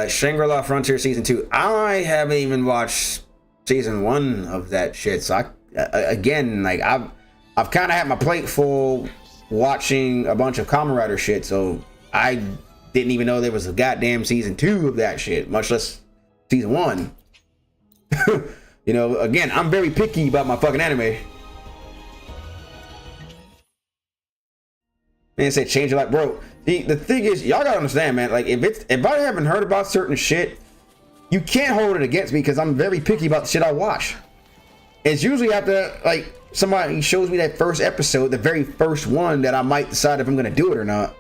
Shangri-La Frontier Season 2. I haven't even watched Season 1 of that shit. So again, like I've kind of had my plate full watching a bunch of Kamen Rider shit. So I didn't even know there was a goddamn Season 2 of that shit, much less Season 1. You know, again, I'm very picky about my fucking anime. Man said change your life, bro. The thing is, y'all gotta understand, man. Like, if I haven't heard about certain shit, you can't hold it against me, because I'm very picky about the shit I watch. It's usually after like somebody shows me that first episode, the very first one, that I might decide if I'm gonna do it or not.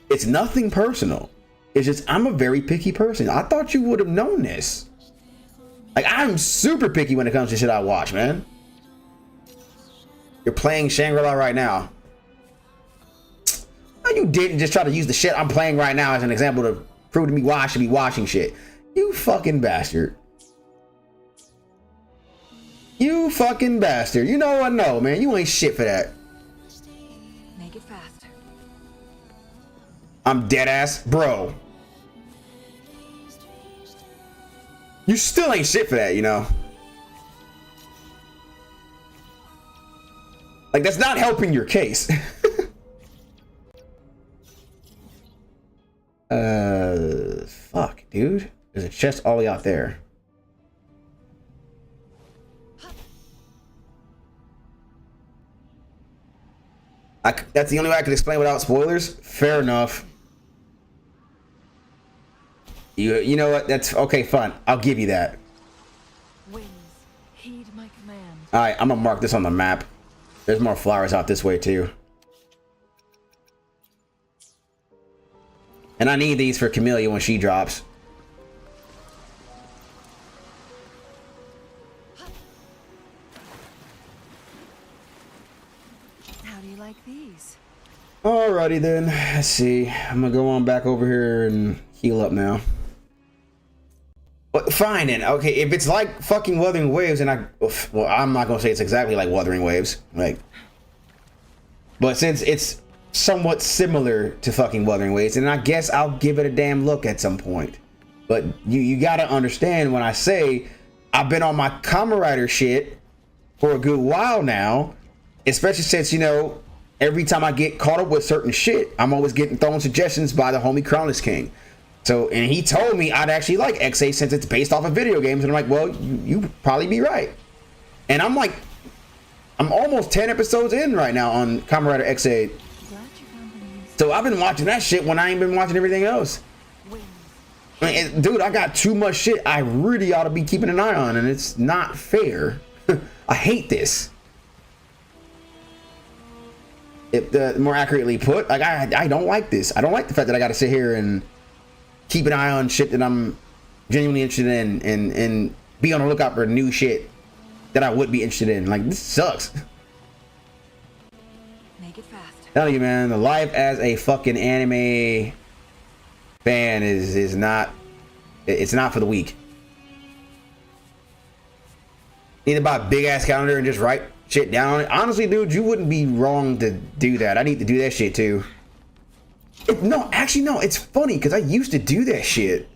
It's nothing personal. It's just I'm a very picky person. I thought you would have known this. Like, I'm super picky when it comes to shit I watch, man. You're playing Shangri-La right now. No, you didn't just try to use the shit I'm playing right now as an example to prove to me why I should be watching shit. You fucking bastard. You fucking bastard. You know what? No, man. You ain't shit for that. Make it faster. I'm dead ass. Bro. You still ain't shit for that, you know? Like, that's not helping your case. dude. There's a chest all the way out there. That's the only way I can explain without spoilers. Fair enough. You know what? That's okay. Fine. I'll give you that. Winds, heed my command. All right, I'm gonna mark this on the map. There's more flowers out this way too. And I need these for Camellia when she drops. How do you like these? Alrighty then. Let's see. I'm gonna go on back over here and heal up now. But fine then. Okay, if it's like fucking Wuthering Waves, and well, I'm not gonna say it's exactly like Wuthering Waves, like, but since it's somewhat similar to fucking Wuthering Waves, and I guess I'll give it a damn look at some point. But you gotta understand when I say I've been on my Kamen Rider shit for a good while now, especially since, you know, every time I get caught up with certain shit, I'm always getting thrown suggestions by the homie Crownless King. So, and he told me I'd actually like XA since it's based off of video games. And I'm like, well, you probably be right. And I'm like, I'm almost 10 episodes in right now on Kamen Rider XA. So I've been watching that shit when I ain't been watching everything else. I mean, dude, I got too much shit I really ought to be keeping an eye on, and it's not fair. I hate this. If more accurately put, like I don't like this. I don't like the fact that I got to sit here and keep an eye on shit that I'm genuinely interested in, and be on the lookout for new shit that I would be interested in. Like, this sucks. Make it fast. Telling you, man, the life as a fucking anime fan is not, it's not for the weak. Need to buy a big ass calendar and just write shit down on it. Honestly, dude, you wouldn't be wrong to do that. I need to do that shit too. No, actually, no, it's funny because I used to do that shit.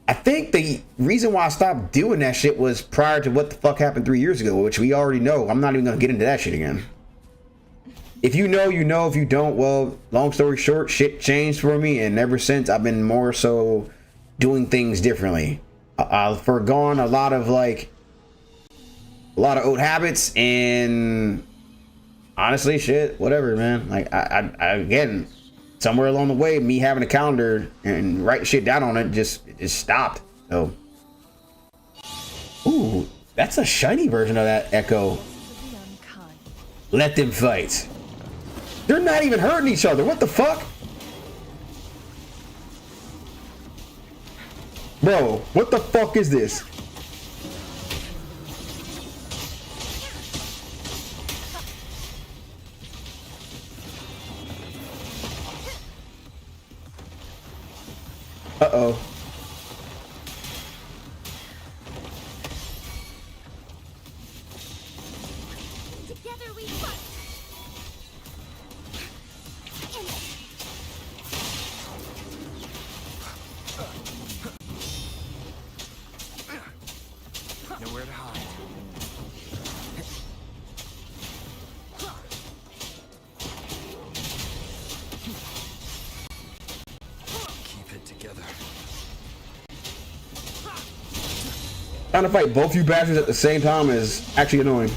I think the reason why I stopped doing that shit was prior to what the fuck happened 3 years ago, which we already know. I'm not even gonna get into that shit again. If you know, you know. If you don't, well, long story short, shit changed for me, and ever since I've been more so doing things differently. I've forgone a lot of old habits, and honestly, shit, whatever, man. Like I again, somewhere along the way, me having a calendar and writing shit down on it just stopped. So, ooh, that's a shiny version of that Echo. Let them fight. They're not even hurting each other. What the fuck? Bro, what the fuck is this? Uh-oh. Together we fight. Nowhere to hide. Keep it together. Trying to fight both you bastards at the same time is actually annoying.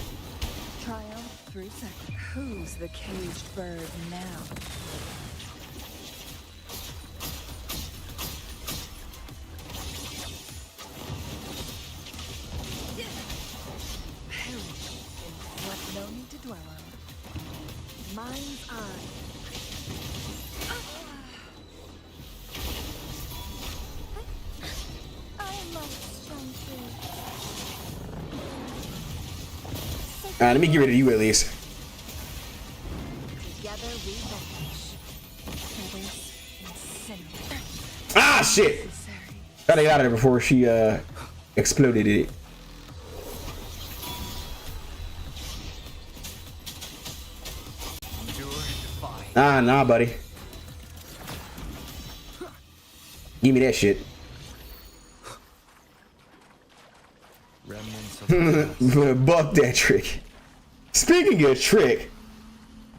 Triumph through second. Who's the caged bird now? Perish in what no need to dwell on. Mind's eye. I must shine through. Alright, let me get rid of you at least. Together we vanish. Feathers incinerate. Ah, shit! Necessary. Gotta get out of there before she exploded it. Endure and defy. Ah, nah, buddy. Give me that shit. Remnants of the Buck that trick. Speaking of trick,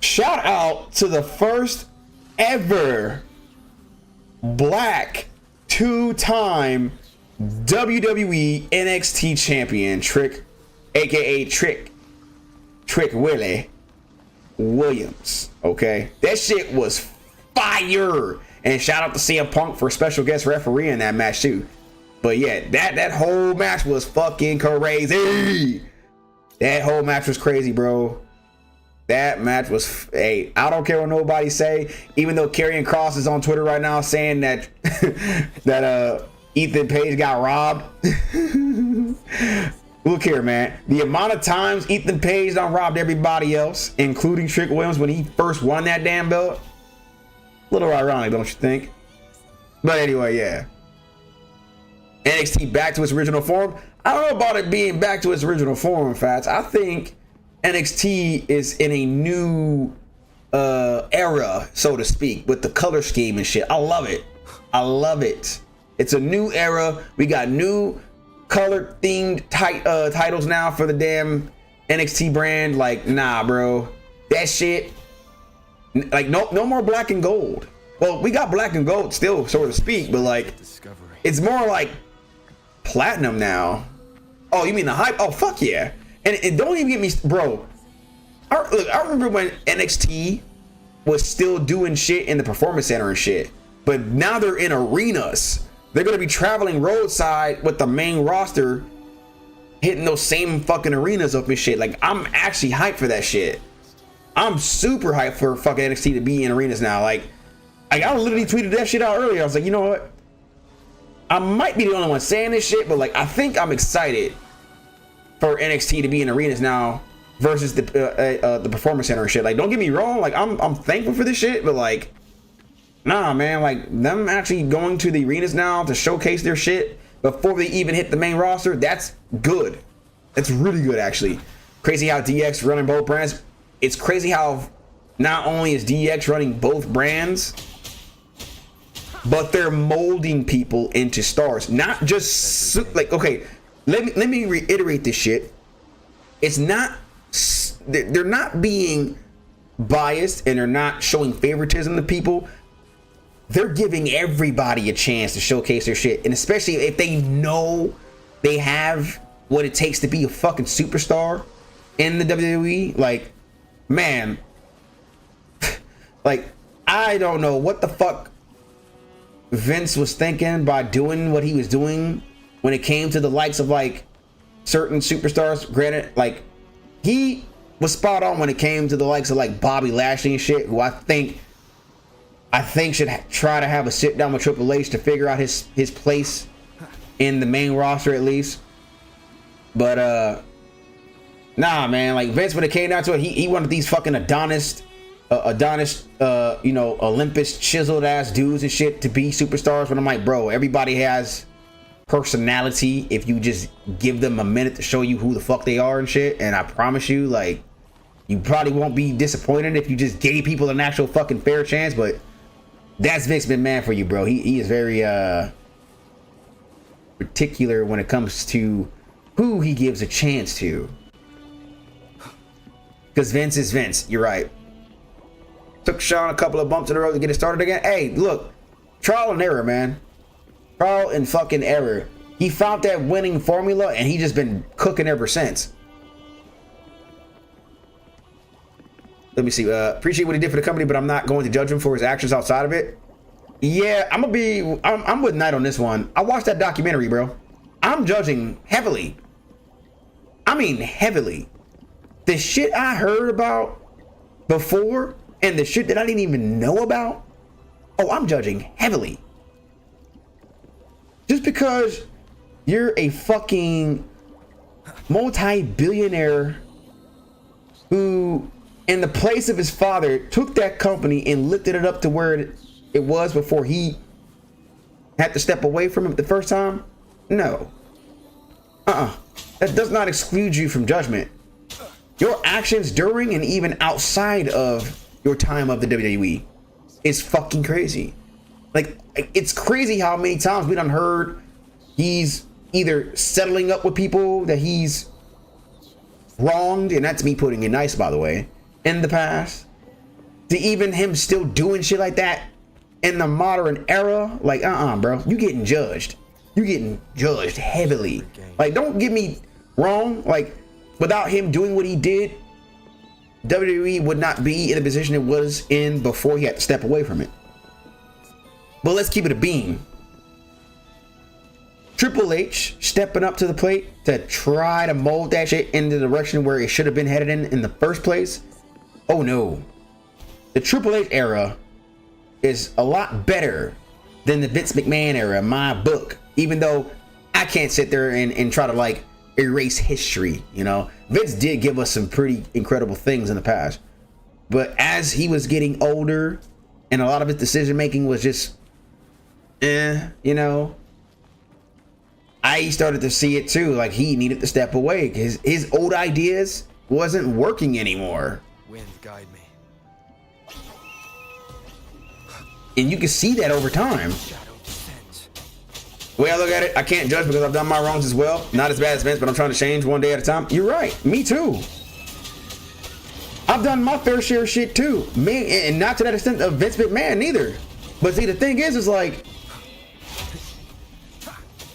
shout out to the first ever black two-time WWE NXT champion Trick, aka Trick Willie Williams. Okay, that shit was fire. And shout out to CM Punk for special guest referee in that match too. But yeah, that whole match was fucking crazy. That whole match was crazy, bro. That match was, hey, I don't care what nobody say. Even though Karrion Kross is on Twitter right now saying that that Ethan Page got robbed. Look here, man. The amount of times Ethan Page done robbed everybody else, including Trick Williams when he first won that damn belt. A little ironic, don't you think? But anyway, yeah. NXT back to its original form. I don't know about it being back to its original form, Fats. I think NXT is in a new era, so to speak, with the color scheme and shit. I love it. I love it. It's a new era. We got new color themed titles now for the damn NXT brand. Like, nah, bro. That shit. Like, no more black and gold. Well, we got black and gold still, so to speak, but like, it's more like platinum now. Oh, you mean the hype? Oh, fuck yeah. And don't even get me, bro. I remember when NXT was still doing shit in the performance center and shit, but now they're in arenas. They're gonna be traveling roadside with the main roster, hitting those same fucking arenas up and shit. Like, I'm actually hyped for that shit. I'm super hyped for fucking NXT to be in arenas now. Like I literally tweeted that shit out earlier. I was like, you know what? I might be the only one saying this shit, but like, I think I'm excited for NXT to be in arenas now versus the performance center and shit. Like, don't get me wrong. Like, I'm thankful for this shit, but like, nah, man. Like, them actually going to the arenas now to showcase their shit before they even hit the main roster. That's good. That's really good, actually. Crazy how DX running both brands. It's crazy how not only is DX running both brands, but they're molding people into stars. Not just like, okay, let me reiterate this shit. It's not, they're not being biased and they're not showing favoritism to people. They're giving everybody a chance to showcase their shit. And especially if they know they have what it takes to be a fucking superstar in the WWE. Like, man, like, I don't know what the fuck Vince was thinking by doing what he was doing when it came to the likes of like certain superstars. Granted, like, he was spot on when it came to the likes of like Bobby Lashley and shit, who I think should try to have a sit down with Triple H to figure out his place in the main roster at least. But nah, man, like Vince, when it came down to it, he wanted these fucking Adonis, you know, Olympus chiseled ass dudes and shit to be superstars. When I'm like, bro, everybody has personality if you just give them a minute to show you who the fuck they are and shit. And I promise you, like, you probably won't be disappointed if you just gave people an actual fucking fair chance. But that's Vince McMahon for you, bro. He is very particular when it comes to who he gives a chance to. Because Vince is Vince. You're right. Took Sean a couple of bumps in the road to get it started again. Hey, look, trial and error, man. Trial and fucking error. He found that winning formula and he just been cooking ever since. Let me see. Appreciate what he did for the company, but I'm not going to judge him for his actions outside of it. Yeah, I'm with Knight on this one. I watched that documentary, bro. I'm judging heavily. I mean, heavily. The shit I heard about before and the shit that I didn't even know about. Oh, I'm judging heavily. Just because you're a fucking multi-billionaire who, in the place of his father, took that company and lifted it up to where it was before he had to step away from it the first time? No. That does not exclude you from judgment. Your actions during and even outside of your time of the WWE is fucking crazy. Like, it's crazy how many times we done heard he's either settling up with people that he's wronged, and that's me putting it nice, by the way, in the past, to even him still doing shit like that in the modern era, like, bro, you getting judged. You getting judged heavily. Like, don't get me wrong. Like, without him doing what he did, WWE would not be in the position it was in before he had to step away from it. But let's keep it a beam. Triple H stepping up to the plate to try to mold that shit in the direction where it should have been headed in the first place. Oh no. The Triple H era is a lot better than the Vince McMahon era in my book, even though I can't sit there and try to like erase history. You know, Vince did give us some pretty incredible things in the past, but as he was getting older and a lot of his decision making was just you know, I started to see it too. Like, he needed to step away because his old ideas wasn't working anymore. Wind guide me. And you can see that over time. Shadow descends. The way I look at it, I can't judge because I've done my wrongs as well. Not as bad as Vince, but I'm trying to change one day at a time. You're right. Me too. I've done my fair share of shit too. Me, and not to that extent of Vince McMahon neither. But see, the thing is like,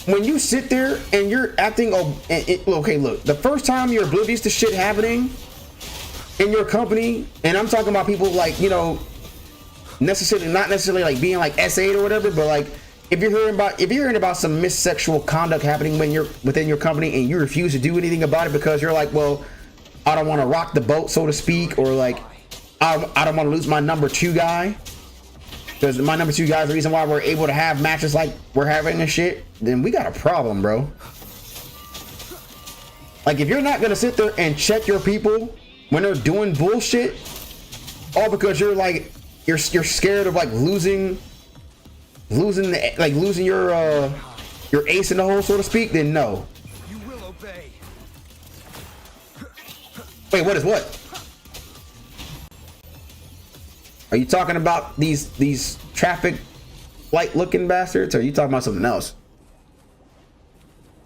when you sit there and you're acting, okay, look, the first time you're oblivious to shit happening in your company, and I'm talking about people like, you know, not necessarily like being like SA or whatever, but like if you're hearing about some missexual conduct happening when you're within your company and you refuse to do anything about it because you're like, well, I don't want to rock the boat, so to speak, or like I don't want to lose my number 2 guy. Because my number 2 guy is the reason why we're able to have matches like we're having and shit, then we got a problem, bro. Like, if you're not gonna sit there and check your people when they're doing bullshit, all because you're like you're scared of like losing your ace in the hole, so to speak, then no. You will obey. Wait, what is what? Are you talking about these traffic light looking bastards, or are you talking about something else?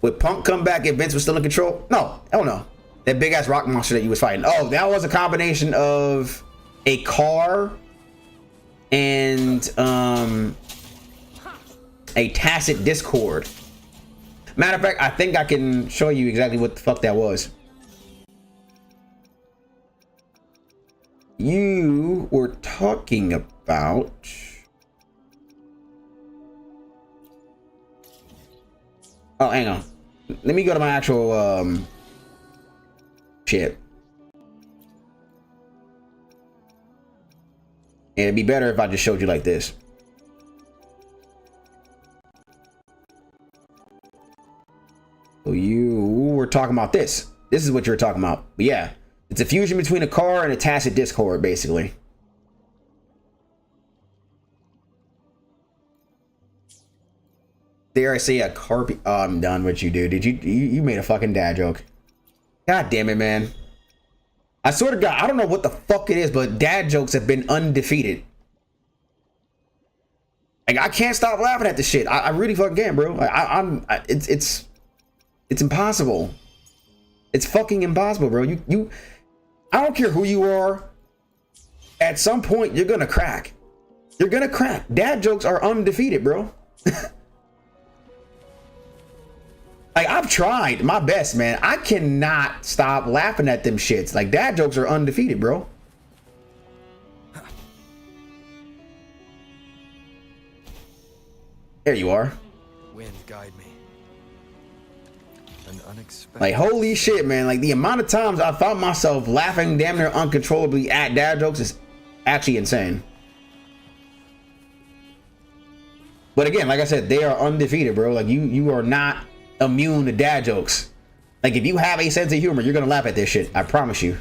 Would Punk come back if Vince was still in control? No, hell no. That big ass rock monster that you was fighting. Oh, that was a combination of a car and a tacit discord. Matter of fact, I think I can show you exactly what the fuck that was. You were talking about hang on, let me go to my actual shit. And it'd be better if I just showed you like this. So you were talking about this is what you were talking about. But yeah, it's a fusion between a car and a tacit discord, basically. Dare I say a carpet? Oh, I'm done with you, dude. You made a fucking dad joke? God damn it, man. I swear to God, I don't know what the fuck it is, but dad jokes have been undefeated. Like, I can't stop laughing at this shit. I really fucking can't, bro. Like, it's impossible. It's fucking impossible, bro. I don't care who you are. At some point, you're gonna crack. You're gonna crack. Dad jokes are undefeated, bro. Like, I've tried my best, man. I cannot stop laughing at them shits. Like, dad jokes are undefeated, bro. There you are. Wind guide me. An unexpected. Like, holy shit, man. Like, the amount of times I found myself laughing damn near uncontrollably at dad jokes is actually insane. But again, like I said, they are undefeated, bro. Like, you are not immune to dad jokes. Like, if you have a sense of humor, you're gonna laugh at this shit. I promise you.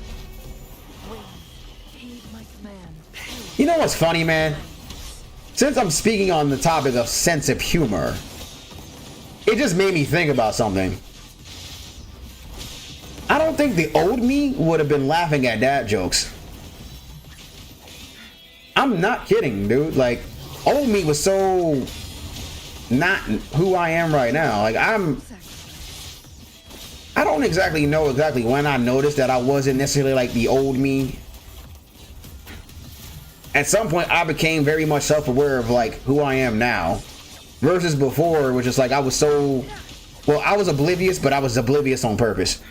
You know what's funny, man? Since I'm speaking on the topic of sense of humor, it just made me think about something. I don't think the old me would have been laughing at dad jokes. I'm not kidding, dude. Like, old me was so not who I am right now. Like, I don't exactly know when I noticed that I wasn't necessarily like the old me. at some point I became very much self-aware of like who I am now, versus before, which is like I was so, well, I was oblivious, but I was oblivious on purpose.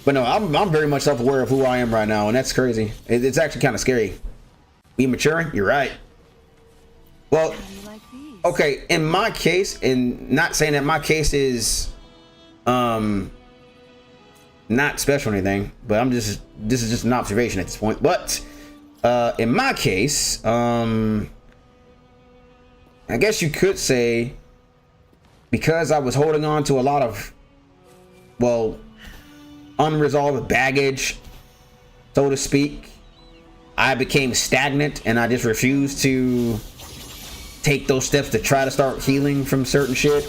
But no, I'm very much self-aware of who I am right now, and that's crazy. It's actually kind of scary. We maturing? You're right. Well, How do you like these? okay, in my case, and not saying that my case is not special or anything, but this is just an observation at this point. But in my case, I guess you could say, because I was holding on to a lot of, well, unresolved baggage, so to speak, I became stagnant, and I just refused to take those steps to try to start healing from certain shit.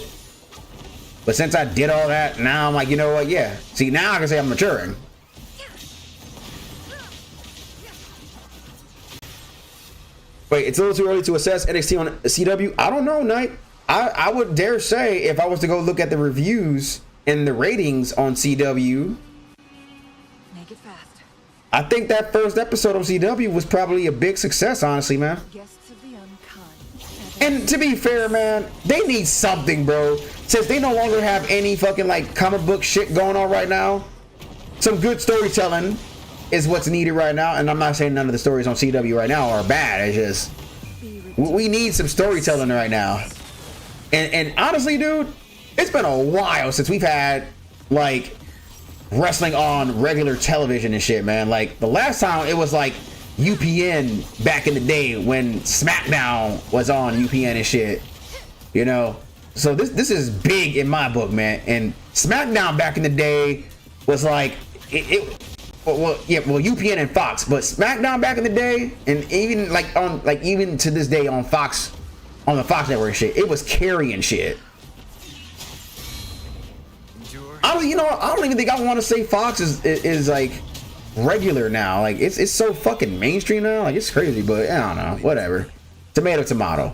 But since I did all that, now I'm like, you know what? Yeah. See, now I can say I'm maturing. Wait, it's a little too early to assess NXT on CW. I don't know, Knight. I would dare say, if I was to go look at the reviews and the ratings on CW, Make it fast. I think that first episode of CW was probably a big success, honestly, man. Guests of the unkind. And to be fair, man, they need something, bro. Since they no longer have any fucking like comic book shit going on right now, some good storytelling is what's needed right now. And I'm not saying none of the stories on CW right now are bad. It's just we need some storytelling right now. And honestly, dude, it's been a while since we've had like wrestling on regular television and shit, man. Like the last time it was like UPN back in the day when SmackDown was on UPN and shit, you know. So this is big in my book, man. And SmackDown back in the day was like UPN and Fox, but SmackDown back in the day, and even like on like even to this day on Fox, on the Fox network and shit, it was carrying shit. Endure. I don't even think I want to say Fox is like regular now. Like it's so fucking mainstream now. Like it's crazy, but I don't know. Whatever. Tomato.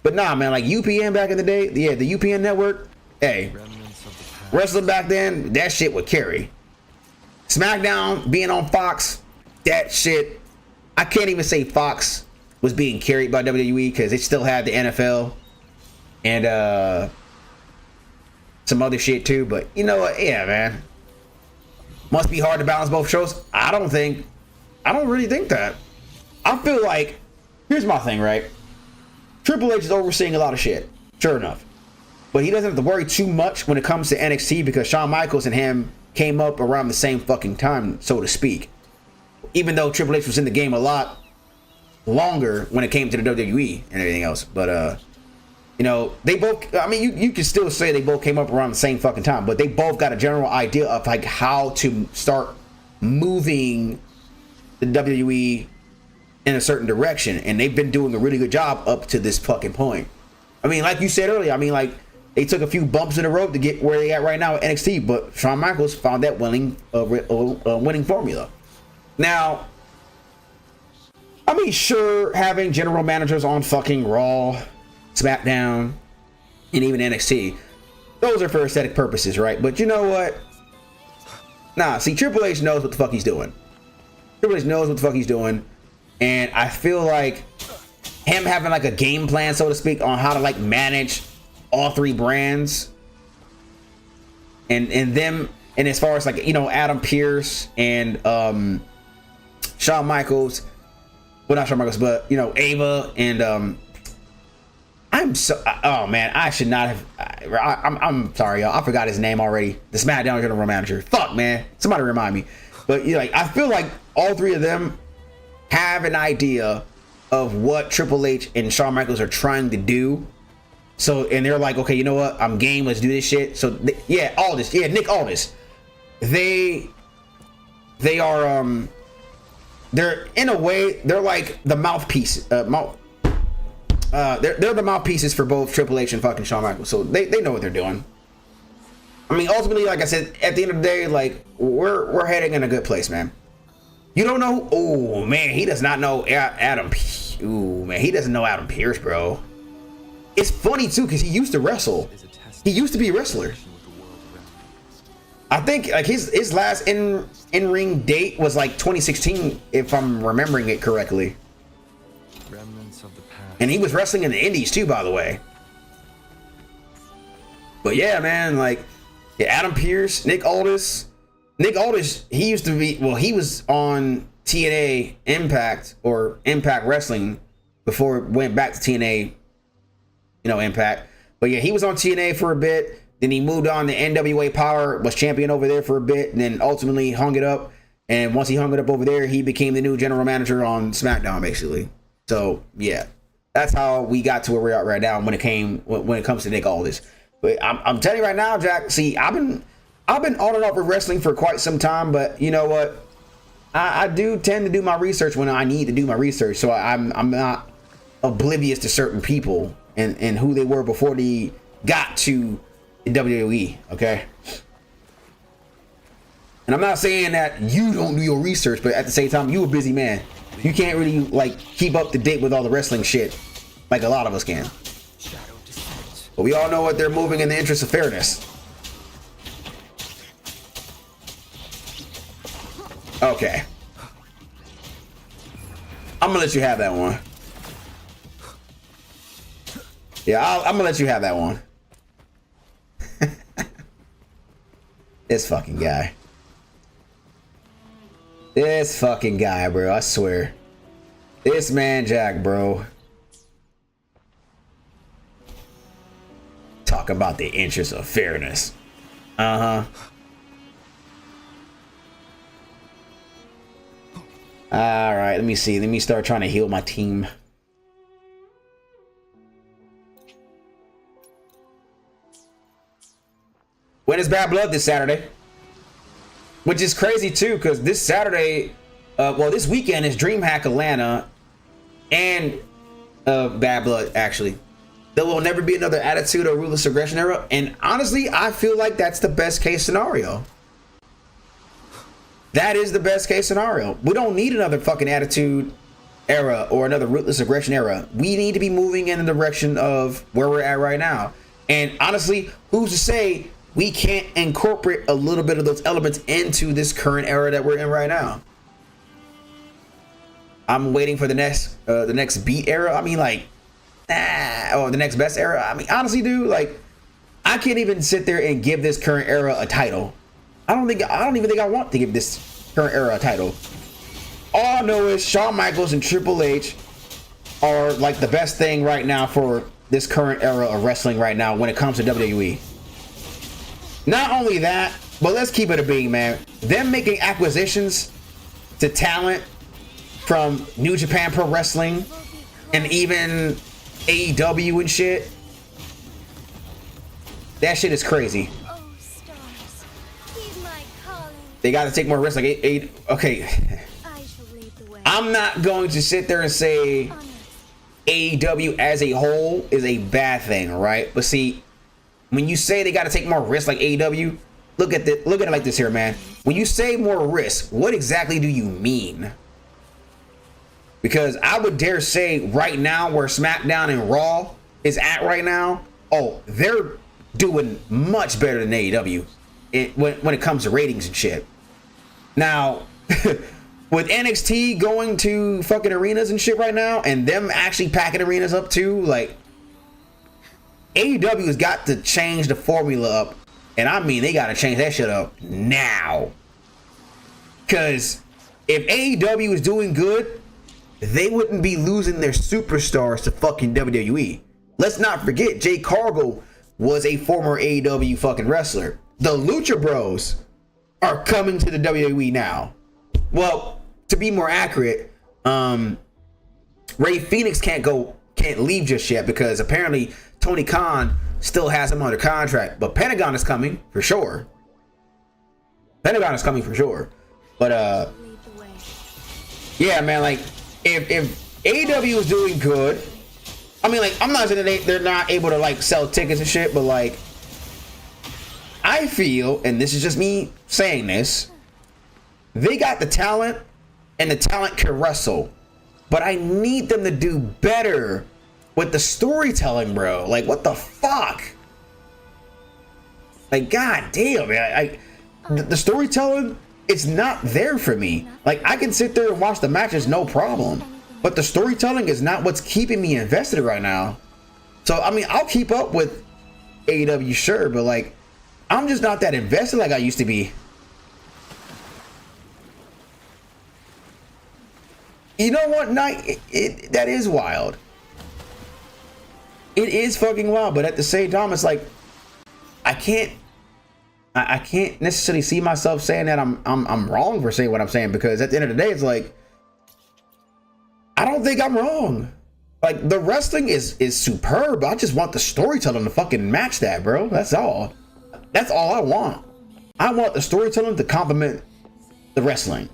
But nah, man. Like UPN back in the day, yeah, the UPN network. Hey, Remnants of the past. wrestling back then, that shit would carry. SmackDown being on Fox, that shit. I can't even say Fox was being carried by WWE because it still had the NFL and some other shit too. But you know what? Yeah, man. Must be hard to balance both shows. I don't really think that. I feel like, here's my thing, right? Triple H is overseeing a lot of shit, sure enough. But he doesn't have to worry too much when it comes to NXT because Shawn Michaels and him came up around the same fucking time, so to speak. Even though Triple H was in the game a lot longer when it came to the WWE and everything else. But, you know, they both, I mean, you can still say they both came up around the same fucking time, but they both got a general idea of like how to start moving the WWE in a certain direction. And they've been doing a really good job up to this fucking point. I mean, like you said earlier, I mean, like they took a few bumps in the road to get where they at right now at NXT, but Shawn Michaels found that winning formula. Now, I mean, sure, having general managers on fucking Raw, SmackDown, and even NXT, those are for aesthetic purposes, right? But you know what? Nah, see, Triple H knows what the fuck he's doing. Triple H knows what the fuck he's doing. And I feel like him having like a game plan, so to speak, on how to like manage all three brands and them, and as far as like, you know, Adam Pearce and Shawn Michaels, well, not Shawn Michaels, but you know, Ava and oh man, I should not have. I'm sorry, y'all. I forgot his name already. The SmackDown general manager. Fuck, man. Somebody remind me. But you know, like, I feel like all three of them have an idea of what Triple H and Shawn Michaels are trying to do. So, and they're like, okay, you know what? I'm game. Let's do this shit. So, Nick Aldis. They are they're in a way, they're like the mouthpiece. They're the mouthpieces for both Triple H and fucking Shawn Michaels. So they know what they're doing. I mean, ultimately, like I said, at the end of the day, like we're heading in a good place, man. You don't know? Oh man, he does not know Adam. Ooh man, he doesn't know Adam Pearce, bro. It's funny too because he used to wrestle. He used to be a wrestler. I think like his last in ring date was like 2016, if I'm remembering it correctly. Remnants of the past. And he was wrestling in the Indies too, by the way. But yeah, man, like yeah, Adam Pearce, Nick Aldis. Nick Aldis, he used to be, well, he was on TNA Impact or Impact Wrestling before it went back to TNA, you know, Impact. But yeah, he was on TNA for a bit. Then he moved on to NWA Power, was champion over there for a bit, and then ultimately hung it up. And once he hung it up over there, he became the new general manager on SmackDown, basically. So yeah, that's how we got to where we're at right now when it comes to Nick Aldis. But I'm telling you right now, Jack. See, I've been on and off with wrestling for quite some time, but you know what? I do tend to do my research when I need to do my research, so I'm not oblivious to certain people and who they were before they got to WWE, okay? And I'm not saying that you don't do your research, but at the same time, you a busy man. You can't really like keep up to date with all the wrestling shit like a lot of us can. But we all know what they're moving in the interest of fairness. Okay. I'm gonna let you have that one. Yeah, I'm gonna let you have that one. This fucking guy. This fucking guy, bro. I swear. This man Jack, bro. Talk about the interest of fairness. Uh-huh. All right, let me see. Let me start trying to heal my team. When is Bad Blood this Saturday? Which is crazy too, because this Saturday, well, this weekend is DreamHack Atlanta and Bad Blood, actually. There will never be another Attitude or Ruthless Aggression era. And honestly, I feel like that's the best case scenario. That is the best case scenario. We don't need another fucking Attitude era or another Ruthless Aggression era. We need to be moving in the direction of where we're at right now. And honestly, who's to say we can't incorporate a little bit of those elements into this current era that we're in right now? I'm waiting for the next beat era. I mean, like, or the next best era. I mean, honestly, dude, like, I can't even sit there and give this current era a title. I don't even think I want to give this current era a title. All I know is Shawn Michaels and Triple H are like the best thing right now for this current era of wrestling right now when it comes to WWE. Not only that, but let's keep it a being, man. Them making acquisitions to talent from New Japan Pro Wrestling and even AEW and shit. That shit is crazy. Oh, stars, heed my calling. They got to take more risks. Like okay, I shall lead the way. I'm not going to sit there and say AEW as a whole is a bad thing, right? But see, when you say they got to take more risks like AEW, look at it like this here, man. When you say more risk, what exactly do you mean? Because I would dare say right now where SmackDown and Raw is at right now, oh, they're doing much better than AEW when it comes to ratings and shit. Now, with NXT going to fucking arenas and shit right now, and them actually packing arenas up too, like, AEW has got to change the formula up. And I mean, they got to change that shit up now. Because if AEW is doing good, they wouldn't be losing their superstars to fucking WWE. Let's not forget, Jay Cargill was a former AEW fucking wrestler. The Lucha Bros are coming to the WWE now. Well, to be more accurate, Ray Phoenix can't leave just yet because apparently Tony Khan still has him under contract. But Pentagon is coming for sure. Pentagon is coming for sure. But yeah, man, like if AEW is doing good, I mean, like, I'm not saying they're not able to like sell tickets and shit, but like, I feel, and this is just me saying this, they got the talent and the talent can wrestle, but I need them to do better with the storytelling, bro. Like, what the fuck? Like, god damn, man. the storytelling, it's not there for me. Like, I can sit there and watch the matches, no problem. But the storytelling is not what's keeping me invested right now. So, I mean, I'll keep up with AEW, sure, but like, I'm just not that invested like I used to be. You know what, Knight? That is wild. It is fucking wild, but at the same time, it's like, I can't necessarily see myself saying that I'm wrong for saying what I'm saying, because at the end of the day, it's like, I don't think I'm wrong. Like, the wrestling is superb. I just want the storytelling to fucking match that, bro. That's all. That's all I want. I want the storytelling to complement the wrestling.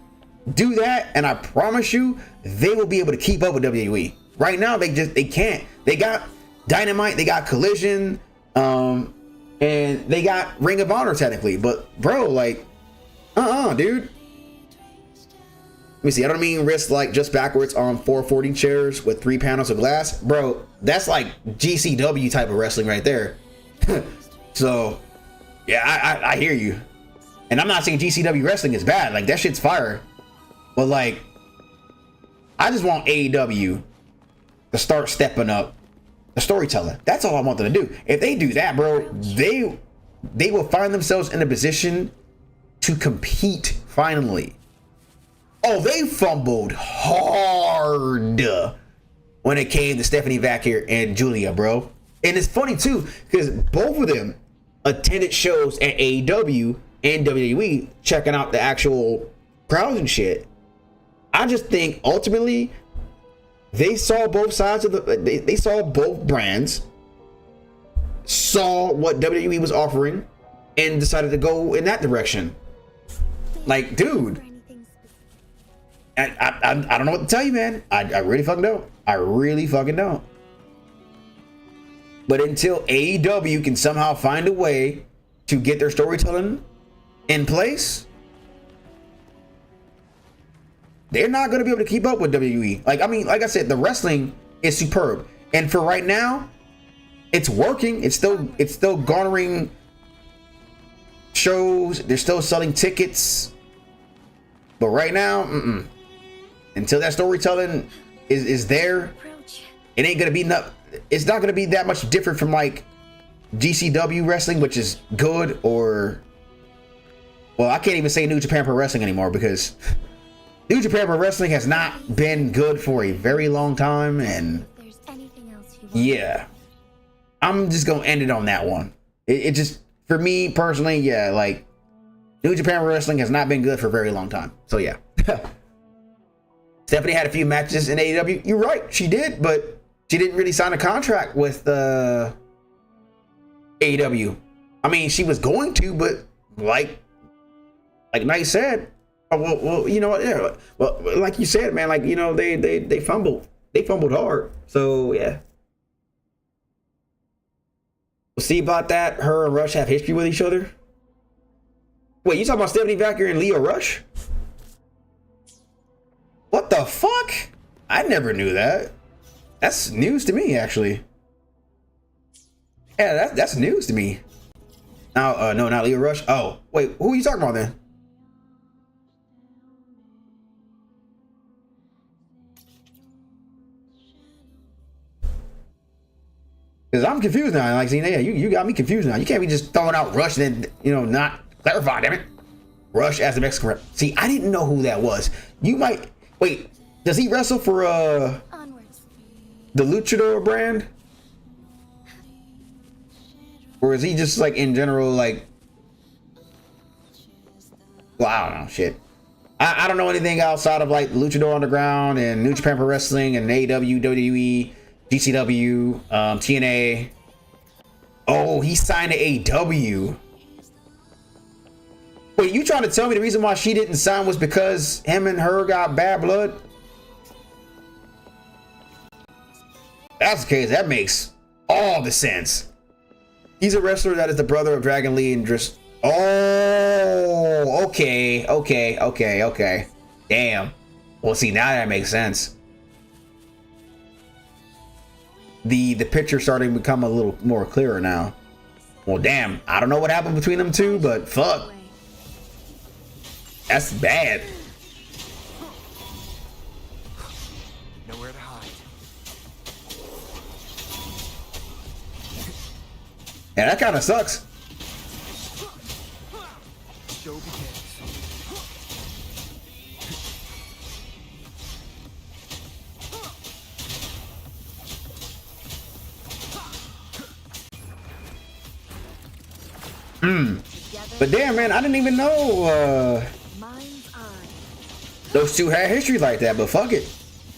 Do that, and I promise you, they will be able to keep up with WWE. Right now, they can't. They got Dynamite, they got Collision, and they got Ring of Honor technically. But bro, like, dude. Let me see. I don't mean wrist like just backwards on 440 chairs with 3 panels of glass, bro. That's like GCW type of wrestling right there. So, yeah, I hear you. And I'm not saying GCW wrestling is bad. Like, that shit's fire. But like, I just want AEW to start stepping up the storytelling. That's all I want them to do. If they do that, bro, they will find themselves in a position to compete finally. Oh, they fumbled hard when it came to Stephanie Vackier and Julia, bro. And it's funny too, because both of them attended shows at AEW and WWE, checking out the actual crowds and shit. I just think ultimately they saw both sides of they saw both brands, saw what WWE was offering, and decided to go in that direction. Like, dude, I don't know what to tell you, man. I really fucking don't. I really fucking don't. But until AEW can somehow find a way to get their storytelling in place, they're not going to be able to keep up with WWE. Like, I mean, like I said, the wrestling is superb, and for right now, it's working. It's still garnering shows. They're still selling tickets. But right now, until that storytelling is there, it ain't gonna be it's not gonna be that much different from like GCW wrestling, which is good, or, well, I can't even say New Japan Pro Wrestling anymore, because New Japan Pro Wrestling has not been good for a very long time, and yeah, I'm just gonna end it on that one. It just, for me personally, yeah, like, New Japan Pro Wrestling has not been good for a very long time. So yeah. Stephanie had a few matches in AEW. You're right, she did, but she didn't really sign a contract with AEW. I mean, she was going to, but like Knight said, well, you know what? Yeah, well, like you said, man, like, you know, they fumbled hard. So yeah, we'll see about that. Her and Rush have history with each other. Wait, you talking about Stephanie Vackier and Leo Rush? What the fuck? I never knew that. That's news to me, actually. Yeah, that's news to me. Now, no, not Leo Rush. Oh, wait, who are you talking about then? Because I'm confused now. Like, see, yeah, you got me confused now. You can't be just throwing out Rush and then, you know, not clarify, damn it. Rush as the Mexican rep. See, I didn't know who that was. You might, wait, does he wrestle for the Luchador brand? Or is he just like in general, like, well, I don't know, shit. I don't know anything outside of like Luchador Underground and New Japan Pro Wrestling and AEW, WWE, GCW, TNA. Oh, he signed to AEW. Wait, you trying to tell me the reason why she didn't sign was because him and her got bad blood? That's the case. That makes all the sense. He's a wrestler that is the brother of Dragon Lee and just... Oh, okay. Damn. Well, see, now that makes sense. The picture starting to become a little more clearer now. Well, damn. I don't know what happened between them two, but fuck. That's bad. Nowhere to hide. Yeah, that kind of sucks. Show begins. But damn, man, I didn't even know Mind's eye. those two had history like that. But fuck it.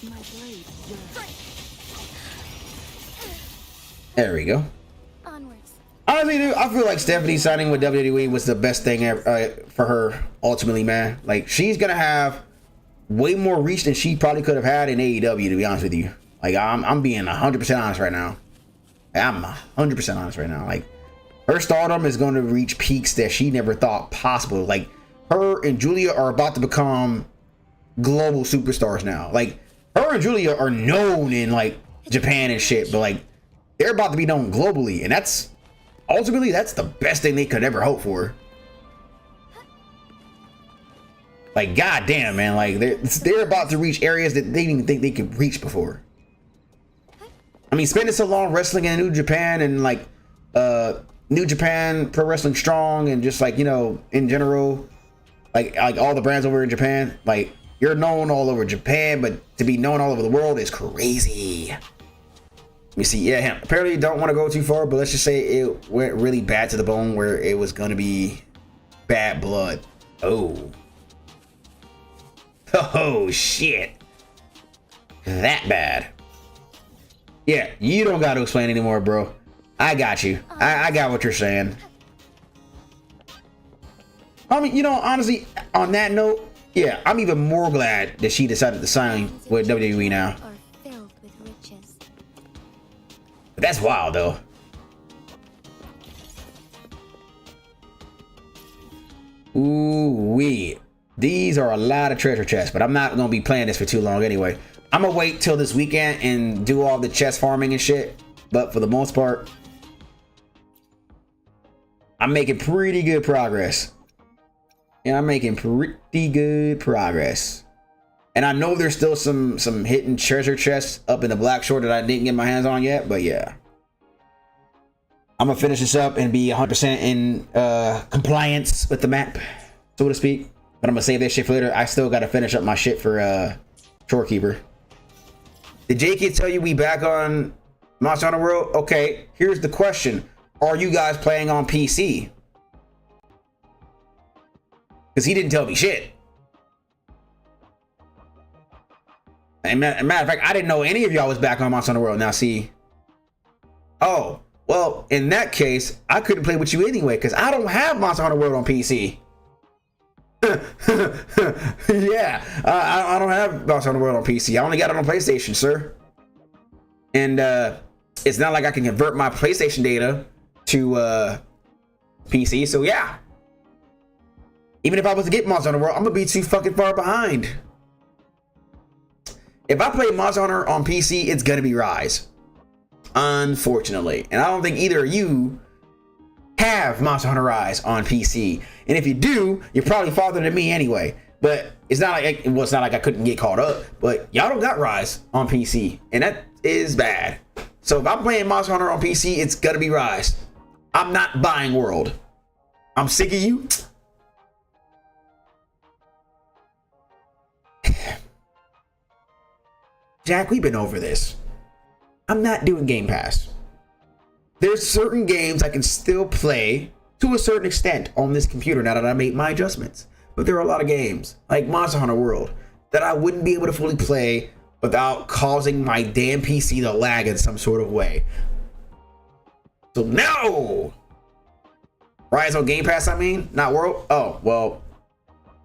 My blade yearns. There we go. Onwards. Honestly, dude, I feel like Stephanie signing with WWE was the best thing ever, for her. Ultimately, man, like she's gonna have way more reach than she probably could have had in AEW. To be honest with you, like I'm being 100% honest right now. I'm 100% honest right now. Like her stardom is going to reach peaks that she never thought possible. Like her and Julia are about to become global superstars now. Like her and Julia are known in like Japan and shit, but like they're about to be known globally, and that's ultimately that's the best thing they could ever hope for. Like goddamn, man, like they're about to reach areas that they didn't even think they could reach before. I mean, spending so long wrestling in New Japan and like New Japan Pro Wrestling Strong and just like, you know, in general, like all the brands over in Japan, like you're known all over Japan, but to be known all over the world is crazy. Let me see. Yeah, him. Apparently don't want to go too far, but let's just say it went really bad to the bone where it was going to be bad blood. Oh. Oh, shit. That bad. Yeah, you don't got to explain anymore, bro. I got you. I got what you're saying. I mean, you know, honestly, on that note, yeah, I'm even more glad that she decided to sign with WWE now. Are filled with riches. But that's wild, though. Ooh-wee. These are a lot of treasure chests, but I'm not going to be playing this for too long anyway. I'm going to wait till this weekend and do all the chest farming and shit. But for the most part, I'm making pretty good progress. And I'm making pretty good progress. And I know there's still some hidden treasure chests up in the Black Shore that I didn't get my hands on yet. But yeah. I'm going to finish this up and be 100% in compliance with the map, so to speak. But I'm going to save that shit for later. I still got to finish up my shit for Shorekeeper. Did JK tell you we back on Monster Hunter World? Okay, here's the question. Are you guys playing on PC? Because he didn't tell me shit. And matter of fact, I didn't know any of y'all was back on Monster Hunter World. Now see. Oh, well, in that case, I couldn't play with you anyway because I don't have Monster Hunter World on PC. Yeah, I don't have Monster Hunter World on PC. I only got it on PlayStation, sir. And it's not like I can convert my PlayStation data to PC. So yeah, even if I was to get Monster Hunter World, I'm gonna be too fucking far behind. If I play Monster Hunter on PC, it's gonna be Rise, unfortunately. And I don't think either of you have Monster Hunter Rise on PC. And if you do, you're probably farther than me anyway. But it's not like it's not like I couldn't get caught up. But y'all don't got Rise on PC, and that is bad. So if I'm playing Monster Hunter on PC, it's gonna be Rise. I'm not buying World. I'm sick of you. Jack, we've been over this. I'm not doing Game Pass. There's certain games I can still play to a certain extent on this computer now that I made my adjustments. But there are a lot of games, like Monster Hunter World, that I wouldn't be able to fully play without causing my damn PC to lag in some sort of way. So no! Rise on Game Pass, I mean? Not World? Oh, well,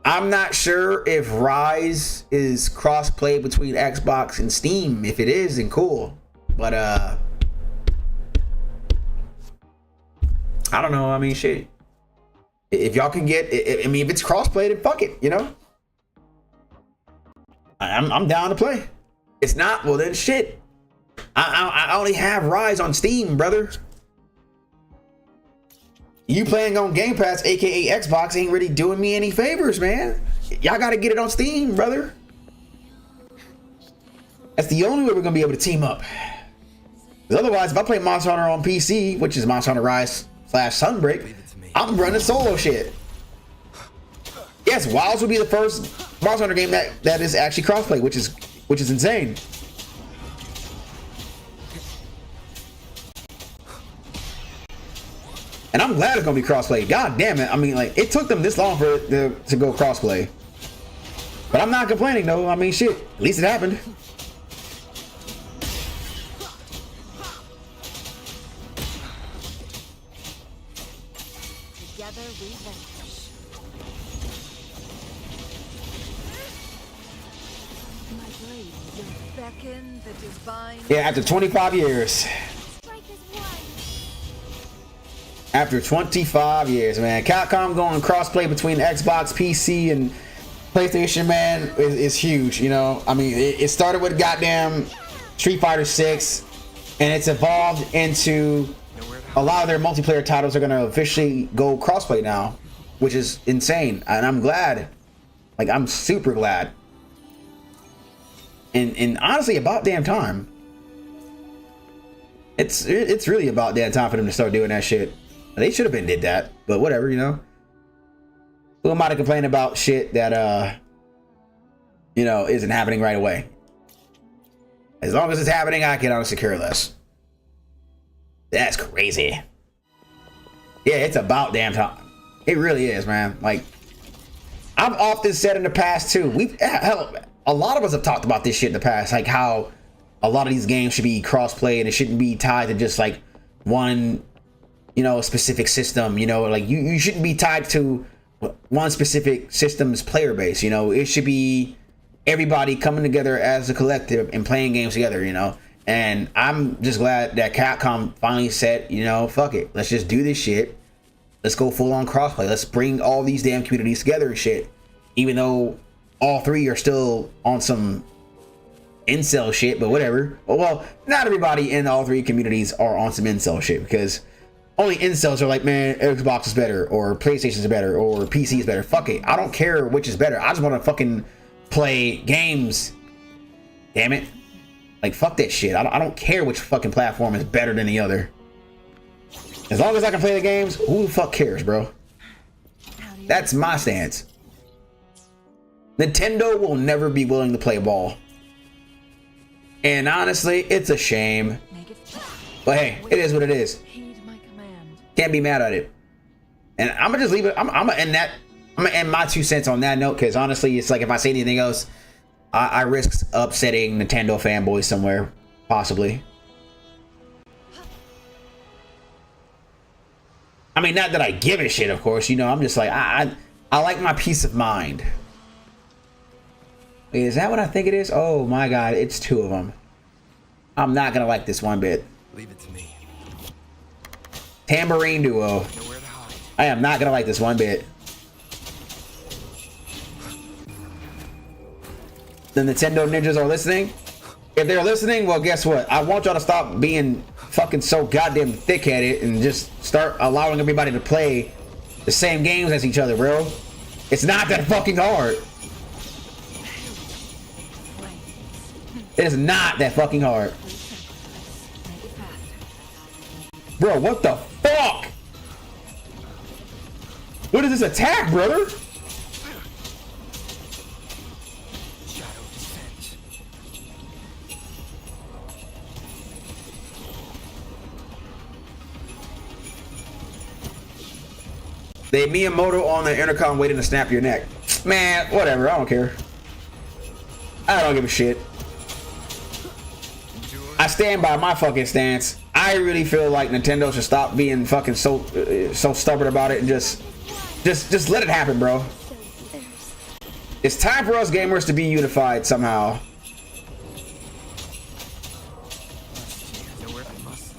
I'm not sure if Rise is cross-play between Xbox and Steam. If it is, then cool. But, I don't know. I mean, shit. If y'all can get, I mean, if it's cross-play, then fuck it, you know? I'm down to play. It's not, well then shit. I only have Rise on Steam, brother. You playing on Game Pass, aka Xbox, ain't really doing me any favors, man. Y'all gotta get it on Steam, brother. That's the only way we're gonna be able to team up. Because otherwise, if I play Monster Hunter on PC, which is Monster Hunter Rise / Sunbreak, I'm running solo shit. Yes, Wilds will be the first Monster Hunter game that is actually crossplay, which is insane. And I'm glad it's gonna be crossplay. God damn it! I mean, like, it took them this long for it to go crossplay. But I'm not complaining though. I mean, shit. At least it happened. Together we vanquish. My blade will beckon the divine. Yeah, after 25 years. Strikers won. After 25 years, man. Capcom going crossplay between Xbox, PC, and PlayStation, man, is huge, you know? I mean, it started with goddamn Street Fighter 6, and it's evolved into a lot of their multiplayer titles are gonna officially go crossplay now, which is insane, and I'm glad. Like, I'm super glad. And honestly, about damn time. It's really about damn time for them to start doing that shit. They should have been did that, but whatever, you know. Who am I to complain about shit that you know, isn't happening right away? As long as it's happening, I can honestly care less. That's crazy. Yeah, it's about damn time. It really is, man. Like, I've often said in the past too. Hell, a lot of us have talked about this shit in the past, like how a lot of these games should be cross-play and it shouldn't be tied to just like one, you know, specific system. You know, like you shouldn't be tied to one specific system's player base. You know, it should be everybody coming together as a collective and playing games together. You know. And I'm just glad that Capcom finally said, you know, fuck it. Let's just do this shit. Let's go full on crossplay. Let's bring all these damn communities together and shit. Even though all three are still on some incel shit, but whatever. Well, not everybody in all three communities are on some incel shit, because only incels are like, man, Xbox is better, or PlayStation is better, or PC is better. Fuck it. I don't care which is better. I just want to fucking play games. Damn it. Like, fuck that shit. I don't care which fucking platform is better than the other. As long as I can play the games, who the fuck cares, bro? That's my stance. Nintendo will never be willing to play ball. And honestly, it's a shame. But hey, it is what it is. Can't be mad at it. And I'm gonna just leave it. I'm gonna end my 2 cents on that note, because honestly, it's like if I say anything else, I risk upsetting Nintendo fanboys somewhere, possibly. I mean, not that I give a shit, of course. You know, I'm just like, I like my peace of mind. Wait, is that what I think it is? Oh my god, it's 2 of them. I'm not gonna like this one bit. Leave it to me. Tambourine Duo. Nowhere to hide. I am not gonna like this one bit. The Nintendo ninjas are listening. If they're listening, well, guess what? I want y'all to stop being fucking so goddamn thick-headed and just start allowing everybody to play the same games as each other, bro. It's not that fucking hard. It is not that fucking hard. Bro, what the fuck? What is this attack, brother? They Miyamoto on the intercom waiting to snap your neck. Man, whatever. I don't care. I don't give a shit. I stand by my fucking stance. I really feel like Nintendo should stop being fucking so stubborn about it and just let it happen, bro. It's time for us gamers to be unified somehow.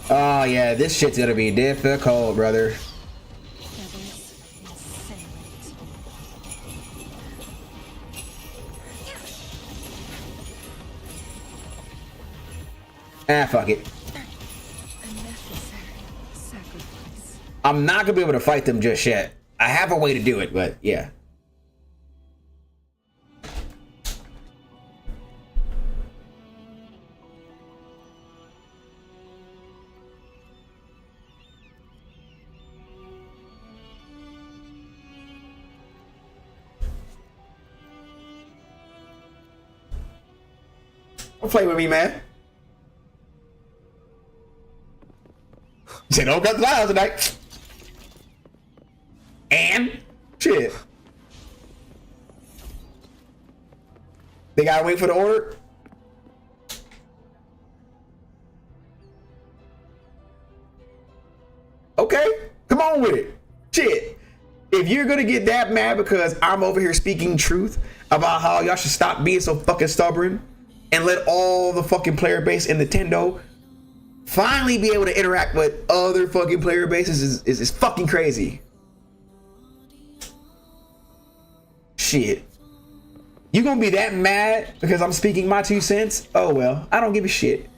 Oh yeah, this shit's gonna be difficult, brother. Fuck it. I'm not gonna be able to fight them just yet. I have a way to do it, but yeah. Don't play with me, man. You said, don't cut the lights tonight. And shit. They gotta wait for the order. Okay, come on with it. Shit. If you're gonna get that mad because I'm over here speaking truth about how y'all should stop being so fucking stubborn and let all the fucking player base in Nintendo finally be able to interact with other fucking player bases is fucking crazy. Shit. You gonna be that mad because I'm speaking my 2 cents? Oh well, I don't give a shit.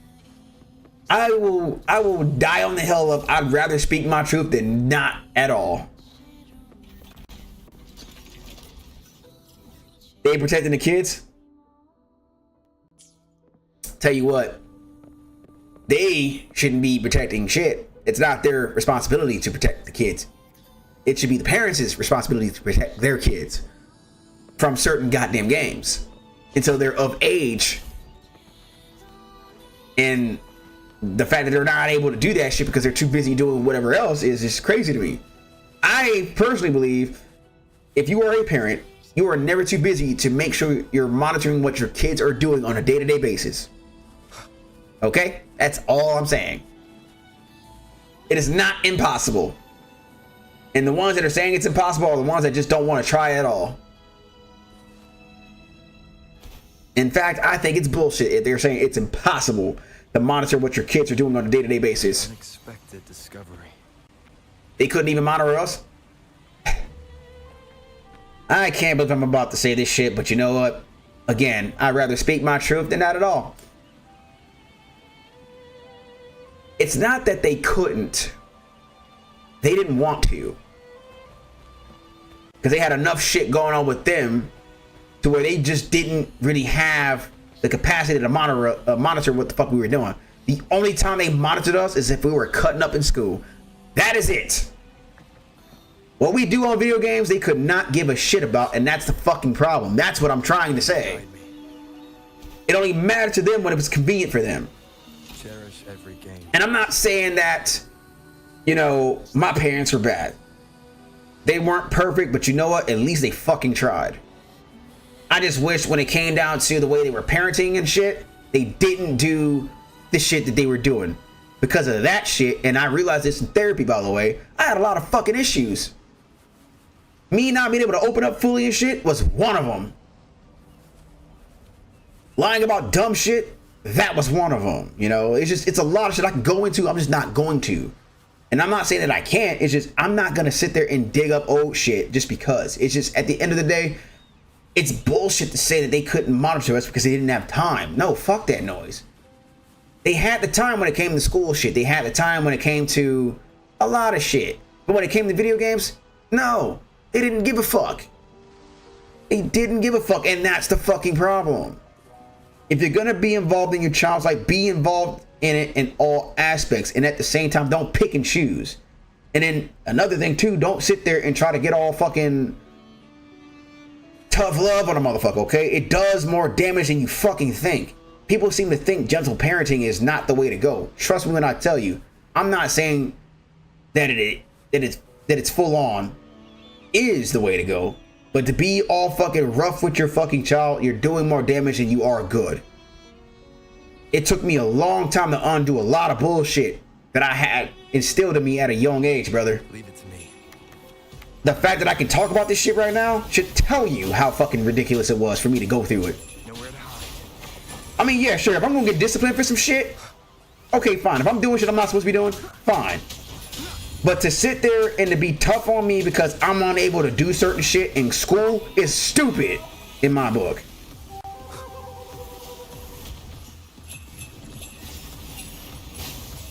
I will die on the hill of I'd rather speak my truth than not at all. They protecting the kids? Tell you what, they shouldn't be protecting shit. It's not their responsibility to protect the kids. It should be the parents' responsibility to protect their kids from certain goddamn games until they're of age. And the fact that they're not able to do that shit because they're too busy doing whatever else is just crazy to me. I personally believe if you are a parent, you are never too busy to make sure you're monitoring what your kids are doing on a day-to-day basis. Okay? That's all I'm saying. It is not impossible. And the ones that are saying it's impossible are the ones that just don't want to try at all. In fact, I think it's bullshit if they're saying it's impossible to monitor what your kids are doing on a day-to-day basis. Unexpected discovery. They couldn't even monitor us? I can't believe I'm about to say this shit, but you know what? Again, I'd rather speak my truth than not at all. It's not that they couldn't. They didn't want to. Because they had enough shit going on with them to where they just didn't really have the capacity to monitor what the fuck we were doing. The only time they monitored us is if we were cutting up in school. That is it. What we do on video games, they could not give a shit about, and that's the fucking problem. That's what I'm trying to say. It only mattered to them when it was convenient for them. Cherish every game. And I'm not saying that, you know, my parents were bad. They weren't perfect, but you know what? At least they fucking tried. I just wish when it came down to the way they were parenting and shit, they didn't do the shit that they were doing. Because of that shit, and I realized this in therapy, by the way, I had a lot of fucking issues. Me not being able to open up fully and shit was one of them. Lying about dumb shit, that was one of them. You know, it's a lot of shit I can go into, I'm just not going to. And I'm not saying that I can't, it's just I'm not gonna sit there and dig up old shit just because. It's just at the end of the day, it's bullshit to say that they couldn't monitor us because they didn't have time. No, fuck that noise. They had the time when it came to school shit. They had the time when it came to a lot of shit. But when it came to video games, no. They didn't give a fuck. They didn't give a fuck, and that's the fucking problem. If you're gonna be involved in your child's life, be involved in it in all aspects, and at the same time, don't pick and choose. And then another thing too, don't sit there and try to get all fucking tough love on a motherfucker, okay? It does more damage than you fucking think. People seem to think gentle parenting is not the way to go. Trust me when I tell you. I'm not saying that it's full on is the way to go, but to be all fucking rough with your fucking child, you're doing more damage than you are good. It took me a long time to undo a lot of bullshit that I had instilled in me at a young age, brother. Leave it to me. The fact that I can talk about this shit right now should tell you how fucking ridiculous it was for me to go through it. Nowhere to hide. I mean, yeah, sure, if I'm gonna get disciplined for some shit, okay, fine. If I'm doing shit I'm not supposed to be doing, fine. But to sit there and to be tough on me because I'm unable to do certain shit in school is stupid in my book.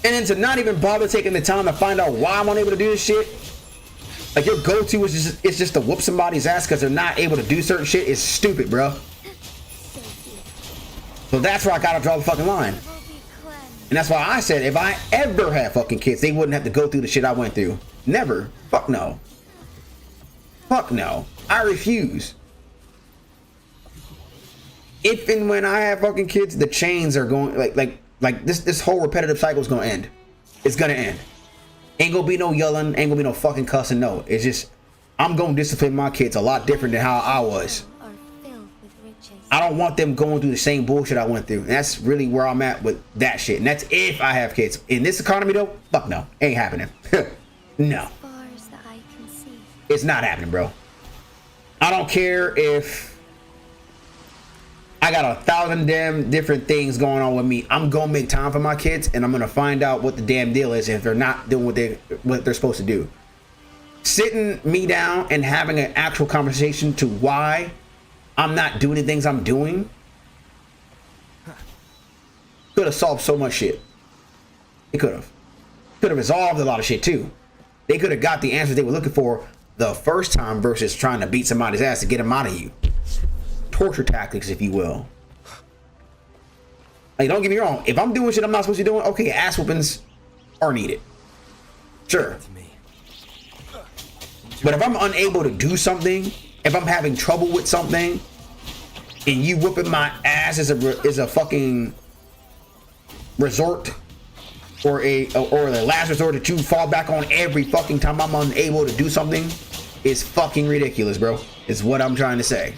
And then to not even bother taking the time to find out why I'm unable to do this shit. Like your go-to is just, it's just to whoop somebody's ass because they're not able to do certain shit is stupid, bro. So that's where I gotta draw the fucking line. And that's why I said if I ever had fucking kids, they wouldn't have to go through the shit I went through. Never. Fuck no. Fuck no. I refuse. If and when I have fucking kids, the chains are going like this whole repetitive cycle is gonna end. It's gonna end. Ain't gonna be no yelling, ain't gonna be no fucking cussing. No, it's just I'm gonna discipline my kids a lot different than how I was. I don't want them going through the same bullshit I went through. And that's really where I'm at with that shit. And that's if I have kids. In this economy though, fuck no. Ain't happening. No. As far as the eye can see. It's not happening, bro. I don't care if I got 1,000 damn different things going on with me. I'm gonna make time for my kids and I'm gonna find out what the damn deal is if they're not doing what they're supposed to do. Sitting me down and having an actual conversation to why I'm not doing the things I'm doing could have solved so much shit. It could have resolved a lot of shit too. They could have got the answers they were looking for the first time versus trying to beat somebody's ass to get them out of you. Torture tactics, if you will. Like, don't get me wrong. If I'm doing shit I'm not supposed to be doing, okay, ass whoopings are needed. Sure. But if I'm unable to do something, if I'm having trouble with something, and you whooping my ass is a fucking resort, or the last resort that you fall back on every fucking time I'm unable to do something, is fucking ridiculous, bro. Is what I'm trying to say.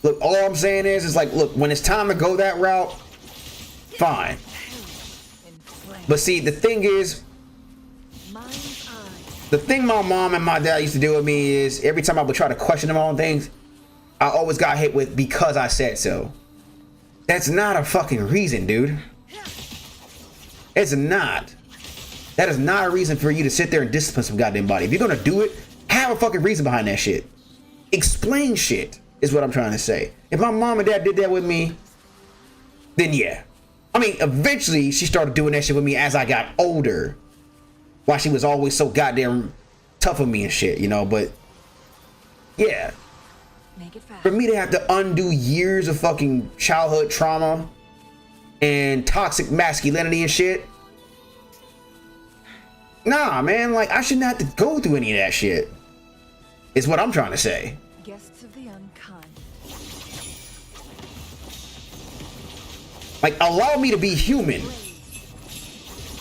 Look, all I'm saying is like, look, when it's time to go that route, fine. But see, the thing is, the thing my mom and my dad used to do with me is every time I would try to question them on things, I always got hit with because I said so. That's not a fucking reason, dude. It's not. That is not a reason for you to sit there and discipline some goddamn body. If you're gonna do it, have a fucking reason behind that shit. Explain shit. Is what I'm trying to say. If my mom and dad did that with me, then yeah. I mean, eventually she started doing that shit with me as I got older. While she was always so goddamn tough on me and shit, you know, but yeah. Make it fast. For me to have to undo years of fucking childhood trauma and toxic masculinity and shit. Nah, man, like I shouldn't have to go through any of that shit. Is what I'm trying to say. Guests of the unkind. Like, allow me to be human.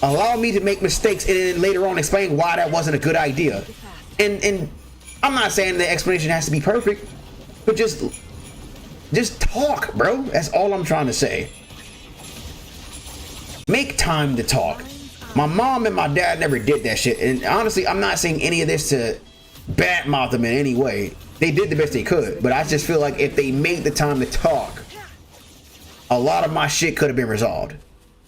Allow me to make mistakes and then later on explain why that wasn't a good idea. And I'm not saying the explanation has to be perfect, but just talk, bro. That's all I'm trying to say. Make time to talk. My mom and my dad never did that shit. And honestly, I'm not saying any of this to badmouth them in any way. They did the best they could, but I just feel like if they made the time to talk, a lot of my shit could have been resolved.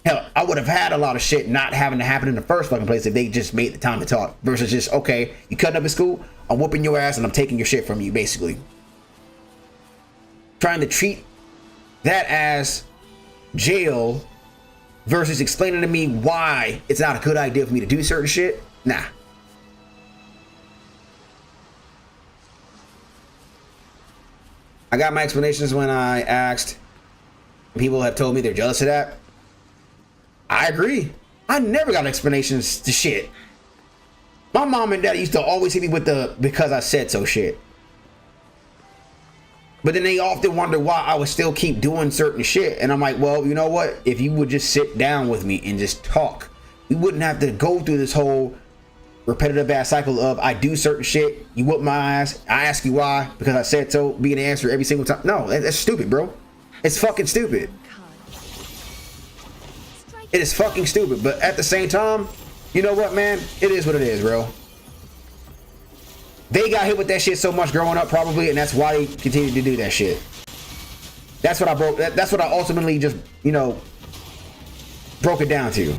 Hell, I would have had a lot of shit not having to happen in the first fucking place if they just made the time to talk versus just, okay, you cutting up in school, I'm whooping your ass and I'm taking your shit from you, basically. Trying to treat that as jail versus explaining to me why it's not a good idea for me to do certain shit. Nah. I got my explanations when I asked. People have told me they're jealous of that. I agree. I never got explanations to shit. My mom and dad used to always hit me with the because I said so shit. But then they often wonder why I would still keep doing certain shit. And I'm like, well, you know what? If you would just sit down with me and just talk, we wouldn't have to go through this whole repetitive ass cycle of I do certain shit, you whoop my ass, I ask you why, because I said so, being an answer every single time. No, that's stupid, bro. It's fucking stupid. It is fucking stupid. But at the same time, you know what, man? It is what it is, bro. They got hit with that shit so much growing up, probably, and that's why they continue to do that shit. That's what I broke. That's what I ultimately just, you know, broke it down to.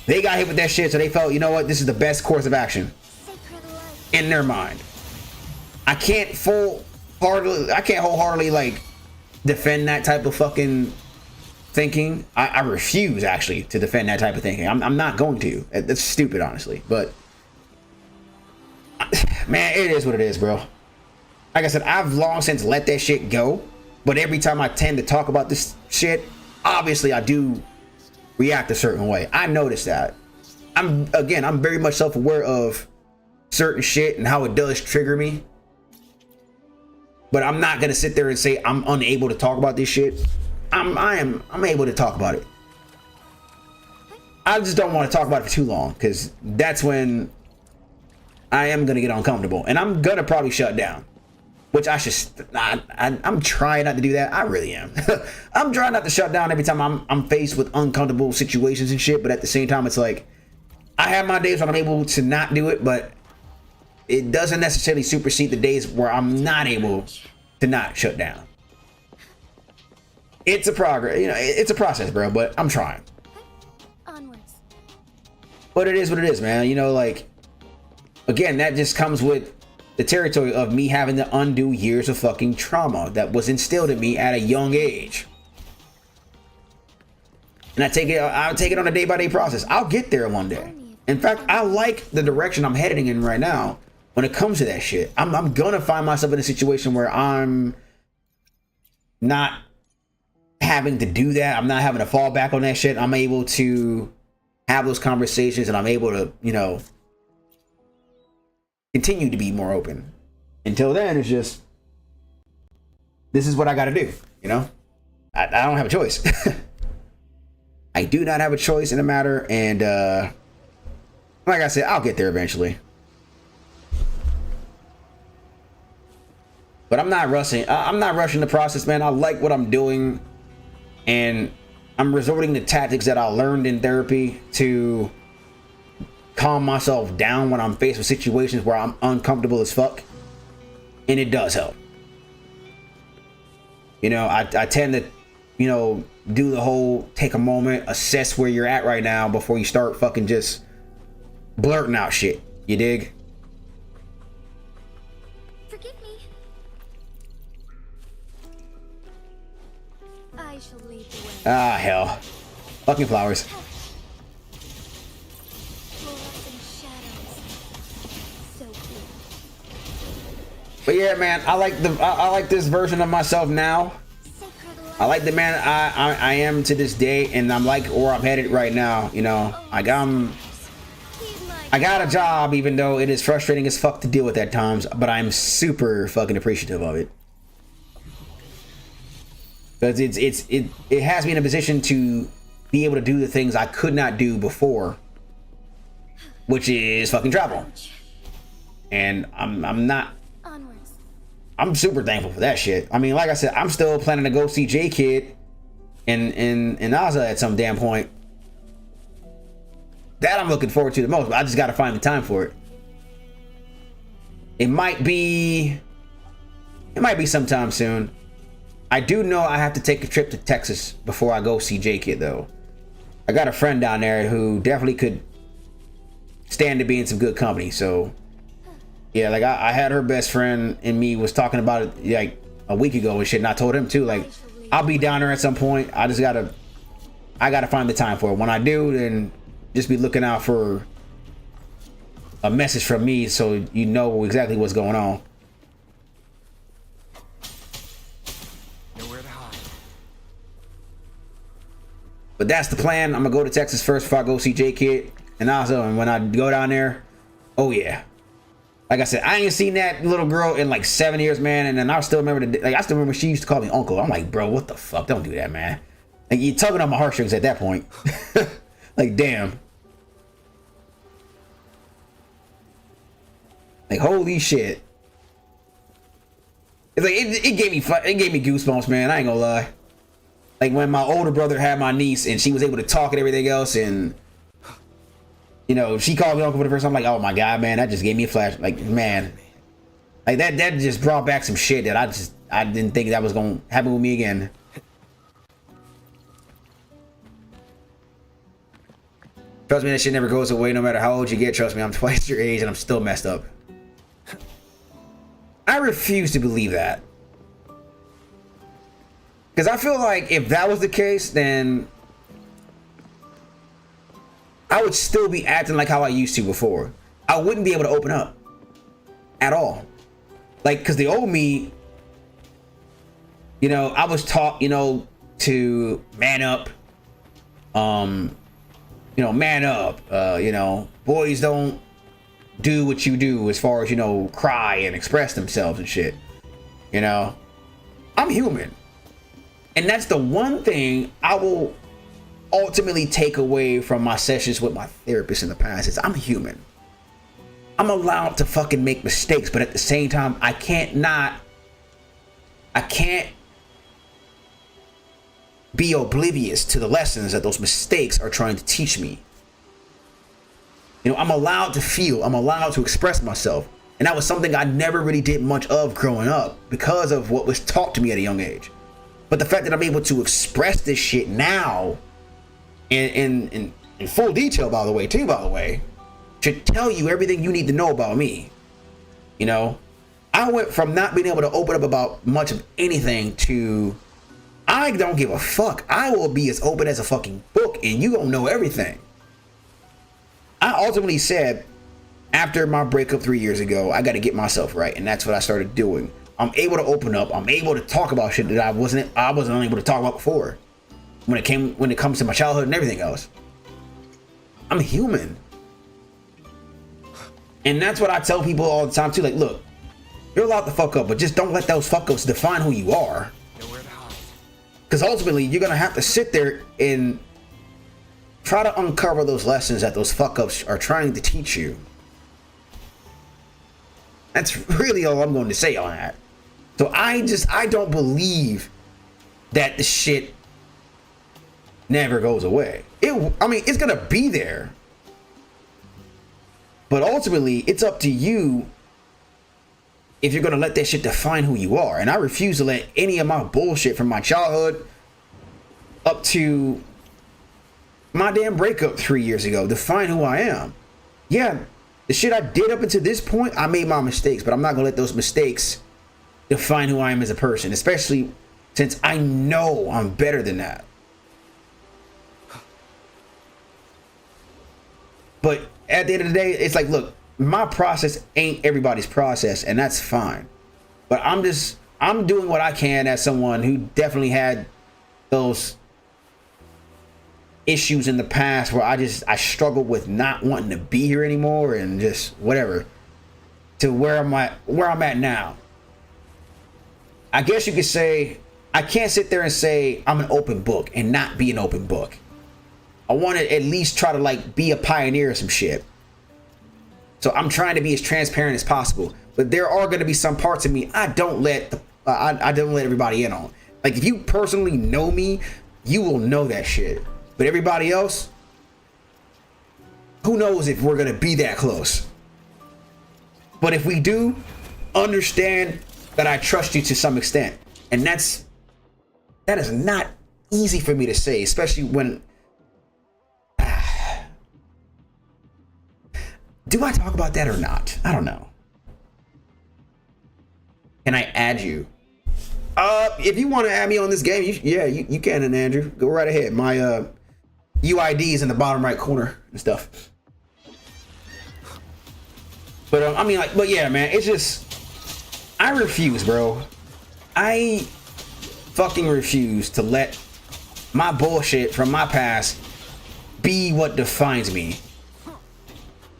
They got hit with that shit, so they felt, you know what, this is the best course of action in their mind. I can't wholeheartedly like defend that type of fucking thinking. I refuse actually to defend that type of thinking. I'm not going to. That's stupid, honestly. But man, it is what it is, bro. Like I said, I've long since let that shit go. But every time I tend to talk about this shit, obviously I do react a certain way. I notice that. I'm very much self-aware of certain shit and how it does trigger me. But I'm not gonna sit there and say I'm unable to talk about this shit. I'm able to talk about it. I just don't want to talk about it for too long, because that's when I am gonna get uncomfortable, and I'm gonna probably shut down. Which I should. I'm trying not to do that. I really am. I'm trying not to shut down every time I'm faced with uncomfortable situations and shit. But at the same time, it's like I have my days when I'm able to not do it, but it doesn't necessarily supersede the days where I'm not able to not shut down. It's a progress, you know. It's a process, bro. But I'm trying. Onwards. But it is what it is, man. You know, like again, that just comes with the territory of me having to undo years of fucking trauma that was instilled in me at a young age. And I'll take it on a day-by-day process. I'll get there one day. In fact, I like the direction I'm heading in right now when it comes to that shit. I'm gonna find myself in a situation where I'm not having to do that. I'm not having to fall back on that shit. I'm able to have those conversations, and I'm able to, you know, continue to be more open. Until then, it's just, this is what I gotta do, you know? I don't have a choice. I do not have a choice in the matter, and like I said, I'll get there eventually. But I'm not rushing. I'm not rushing the process, man. I like what I'm doing, and I'm resorting to tactics that I learned in therapy to calm myself down when I'm faced with situations where I'm uncomfortable as fuck, and it does help. You know, I tend to, you know, do the whole take a moment, assess where you're at right now before you start fucking just blurting out shit. You dig? Forgive me. I shall lead the way. Ah, hell. Fucking flowers. But yeah, man, I like this version of myself now. I like the man I am to this day, and I'm like where I'm headed right now. You know, I got a job, even though it is frustrating as fuck to deal with at times, but I'm super fucking appreciative of it. Because it has me in a position to be able to do the things I could not do before, which is fucking travel. And I'm super thankful for that shit. I mean, like I said, I'm still planning to go see J Kid in Naza at some damn point. That I'm looking forward to the most, but I just gotta find the time for it. It might be sometime soon. I do know I have to take a trip to Texas before I go see J Kid though. I got a friend down there who definitely could stand to be in some good company, so yeah, like I had her best friend and me was talking about it like a week ago and shit, and I told him too, like, I'll be down there at some point. I gotta find the time for it. When I do, then just be looking out for a message from me so you know exactly what's going on. Nowhere to hide. But that's the plan. I'm gonna go to Texas first before I go see J Kid and also, and when I go down there, oh yeah. Like I said, I ain't seen that little girl in like 7 years, man. And then I still remember she used to call me uncle. I'm like, bro, what the fuck? Don't do that, man. Like, you're tugging on my heartstrings at that point. Like, damn. Like, holy shit. It's like it gave me goosebumps, man. I ain't gonna lie. Like when my older brother had my niece and she was able to talk and everything else, and you know, she called me uncle for the first time. I'm like, oh my god, man, that just gave me a flash. Like, man, like that just brought back some shit that I didn't think that was gonna happen with me again. Trust me, that shit never goes away no matter how old you get. Trust me, I'm twice your age and I'm still messed up. I refuse to believe that. Because I feel like if that was the case, then I would still be acting like how I used to before. I wouldn't be able to open up at all. Like, because the old me, you know, I was taught, you know, to man up. You know, man up. You know, boys don't do what you do as far as, you know, cry and express themselves and shit. You know, I'm human. And that's the one thing I will ultimately take away from my sessions with my therapist in the past is I'm human. I'm allowed to fucking make mistakes, but at the same time, I can't be oblivious to the lessons that those mistakes are trying to teach me. You know, I'm allowed to feel, I'm allowed to express myself. And that was something I never really did much of growing up because of what was taught to me at a young age. But the fact that I'm able to express this shit now in full detail, by the way, should tell you everything you need to know about me. You know, I went from not being able to open up about much of anything to I don't give a fuck. I will be as open as a fucking book and you gonna know everything. I ultimately said after my breakup 3 years ago, I got to get myself right. And that's what I started doing. I'm able to open up. I'm able to talk about shit that I wasn't unable to talk about before. When it comes to my childhood and everything else. I'm human. And that's what I tell people all the time too. Like, look, you're allowed to fuck up, but just don't let those fuck ups define who you are. Nowhere to hide. Because ultimately, you're gonna have to sit there and try to uncover those lessons that those fuck ups are trying to teach you. That's really all I'm going to say on that. So I don't believe that the shit never goes away. I mean, it's gonna be there. But ultimately, it's up to you if you're gonna let that shit define who you are. And I refuse to let any of my bullshit from my childhood up to my damn breakup 3 years ago define who I am. Yeah, the shit I did up until this point, I made my mistakes, but I'm not gonna let those mistakes define who I am as a person, especially since I know I'm better than that. But at the end of the day, it's like, look, my process ain't everybody's process, and that's fine. But I'm doing what I can as someone who definitely had those issues in the past where I struggled with not wanting to be here anymore and just whatever, to where I'm at now. I guess you could say I can't sit there and say I'm an open book and not be an open book. I want to at least try to like be a pioneer of some shit. So I'm trying to be as transparent as possible. But there are going to be some parts of me I don't let everybody in on. Like if you personally know me, you will know that shit. But everybody else, who knows if we're going to be that close. But if we do, understand that I trust you to some extent. And that is not easy for me to say, especially when do I talk about that or not? I don't know. Can I add you? If you want to add me on this game, you can, and Andrew, go right ahead. My UID is in the bottom right corner and stuff. But I mean, like, but yeah, man, it's just I refuse, bro. I fucking refuse to let my bullshit from my past be what defines me.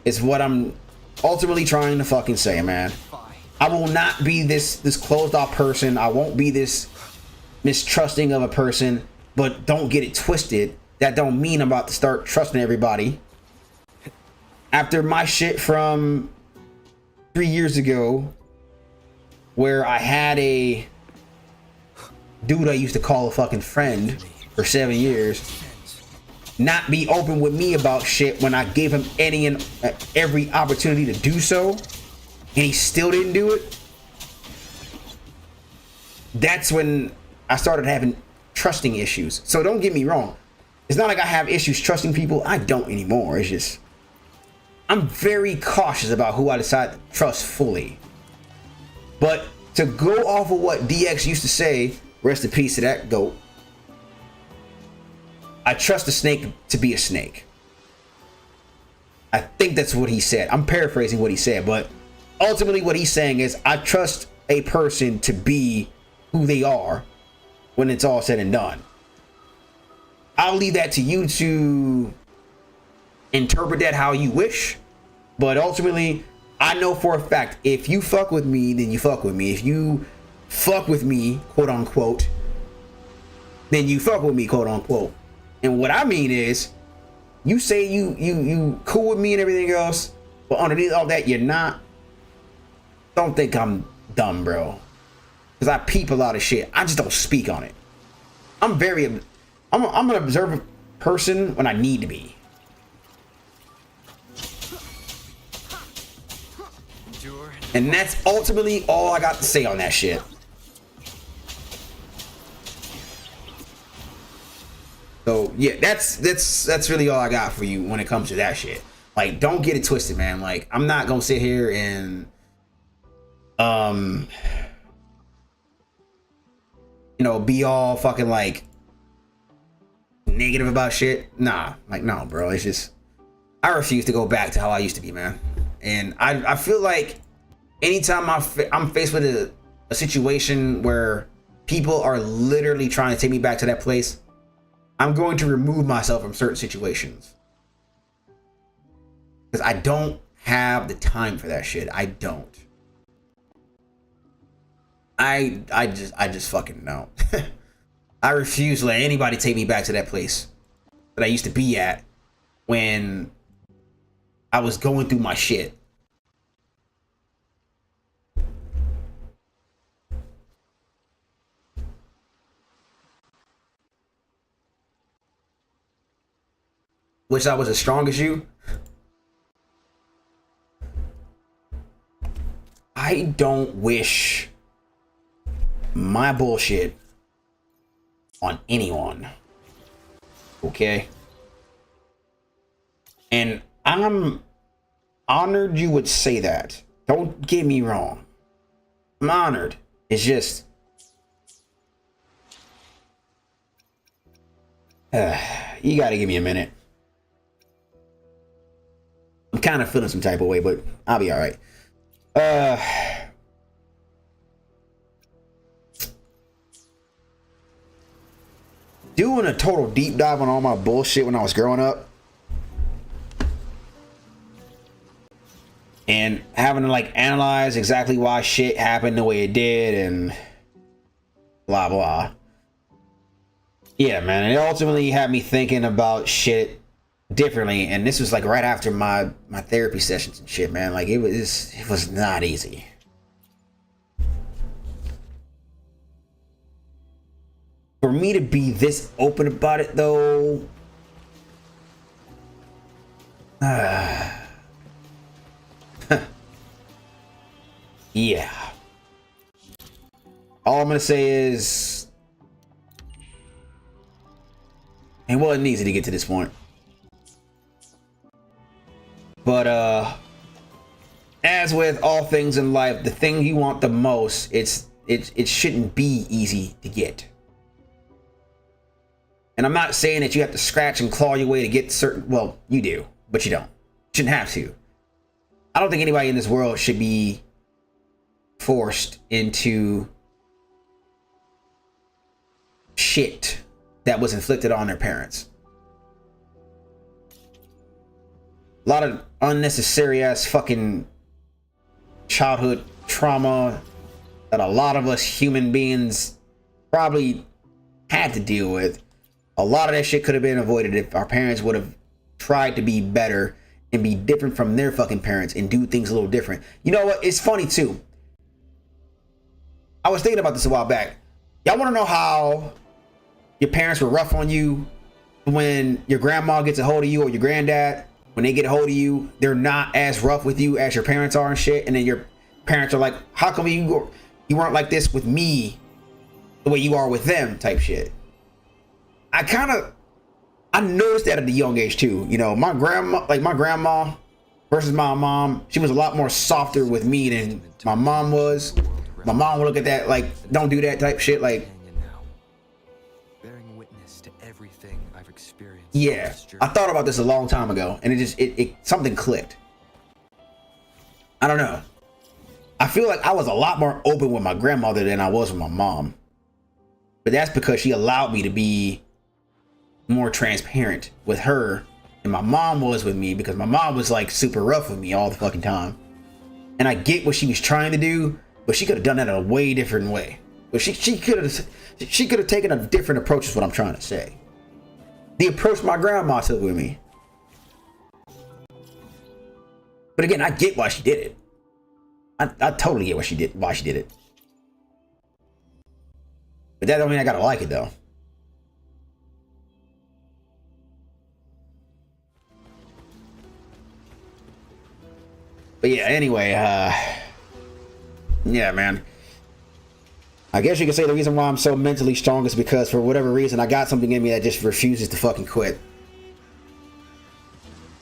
Is what I'm ultimately trying to fucking say, man. I will not be this closed off person. I won't be this mistrusting of a person, but don't get it twisted. That don't mean I'm about to start trusting everybody. After my shit from 3 years ago, where I had a dude I used to call a fucking friend for 7 years not be open with me about shit when I gave him any and every opportunity to do so, and he still didn't do it. That's when I started having trusting issues. So don't get me wrong. It's not like I have issues trusting people. I don't anymore. It's just I'm very cautious about who I decide to trust fully. But to go off of what DX used to say, rest in peace to that goat, I trust a snake to be a snake. I think that's what he said. I'm paraphrasing what he said, but ultimately what he's saying is I trust a person to be who they are when it's all said and done. I'll leave that to you to interpret that how you wish, but ultimately I know for a fact if you fuck with me, then you fuck with me. If you fuck with me, quote unquote, then you fuck with me, quote unquote. And what I mean is, you say you cool with me and everything else, but underneath all that you're not. Don't think I'm dumb, bro, because I peep a lot of shit. I just don't speak on it. I'm an observant person when I need to be. And that's ultimately all I got to say on that shit. So yeah, that's really all I got for you when it comes to that shit. Like, don't get it twisted, man. Like, I'm not gonna sit here and be all fucking like negative about shit. Nah, like, no, bro. It's just I refuse to go back to how I used to be, man. And I feel like anytime I'm faced with a situation where people are literally trying to take me back to that place, I'm going to remove myself from certain situations. Because I don't have the time for that shit. I don't. I just fucking don't. I refuse to let anybody take me back to that place that I used to be at when I was going through my shit. Wish I was as strong as you. I don't wish my bullshit on anyone. Okay? And I'm honored you would say that. Don't get me wrong. I'm honored. It's just you gotta give me a minute. I'm kind of feeling some type of way, but I'll be all right. Doing a total deep dive on all my bullshit when I was growing up and having to like analyze exactly why shit happened the way it did and blah blah. Yeah, man, it ultimately had me thinking about shit differently, and this was like right after my therapy sessions and shit, man. Like, it was not easy. For me to be this open about it though, yeah, all I'm gonna say is it wasn't easy to get to this point. But as with all things in life, the thing you want the most, it shouldn't be easy to get. And I'm not saying that you have to scratch and claw your way to get certain, well, you do, but you don't. You shouldn't have to. I don't think anybody in this world should be forced into shit that was inflicted on their parents. A lot of unnecessary ass fucking childhood trauma that a lot of us human beings probably had to deal with. A lot of that shit could have been avoided if our parents would have tried to be better and be different from their fucking parents and do things a little different. You know what? It's funny too. I was thinking about this a while back. Y'all want to know how your parents were rough on you when your grandma gets a hold of you, or your granddad? When they get a hold of you, they're not as rough with you as your parents are and shit. And then your parents are like, how come you weren't like this with me the way you are with them, type shit. I noticed that at a young age too. You know, my grandma versus my mom, she was a lot more softer with me than my mom was. my mom would look at that like, don't do that type shit. Like, Companion now, bearing witness to everything I've experienced. yeah, I thought about this a long time ago, and it something clicked. I don't know. I feel like I was a lot more open with my grandmother than I was with my mom. But that's because she allowed me to be more transparent with her and my mom was with me, because my mom was like super rough with me all the fucking time. And I get what she was trying to do, but she could have done that in a way different way. But she could have taken a different approach is what I'm trying to say. The approach my grandma took with me. But again, I get why she did it. I totally get why she did it. But that don't mean I gotta like it though. But yeah, anyway, yeah, man. I guess you could say the reason why I'm so mentally strong is because for whatever reason, I got something in me that just refuses to fucking quit.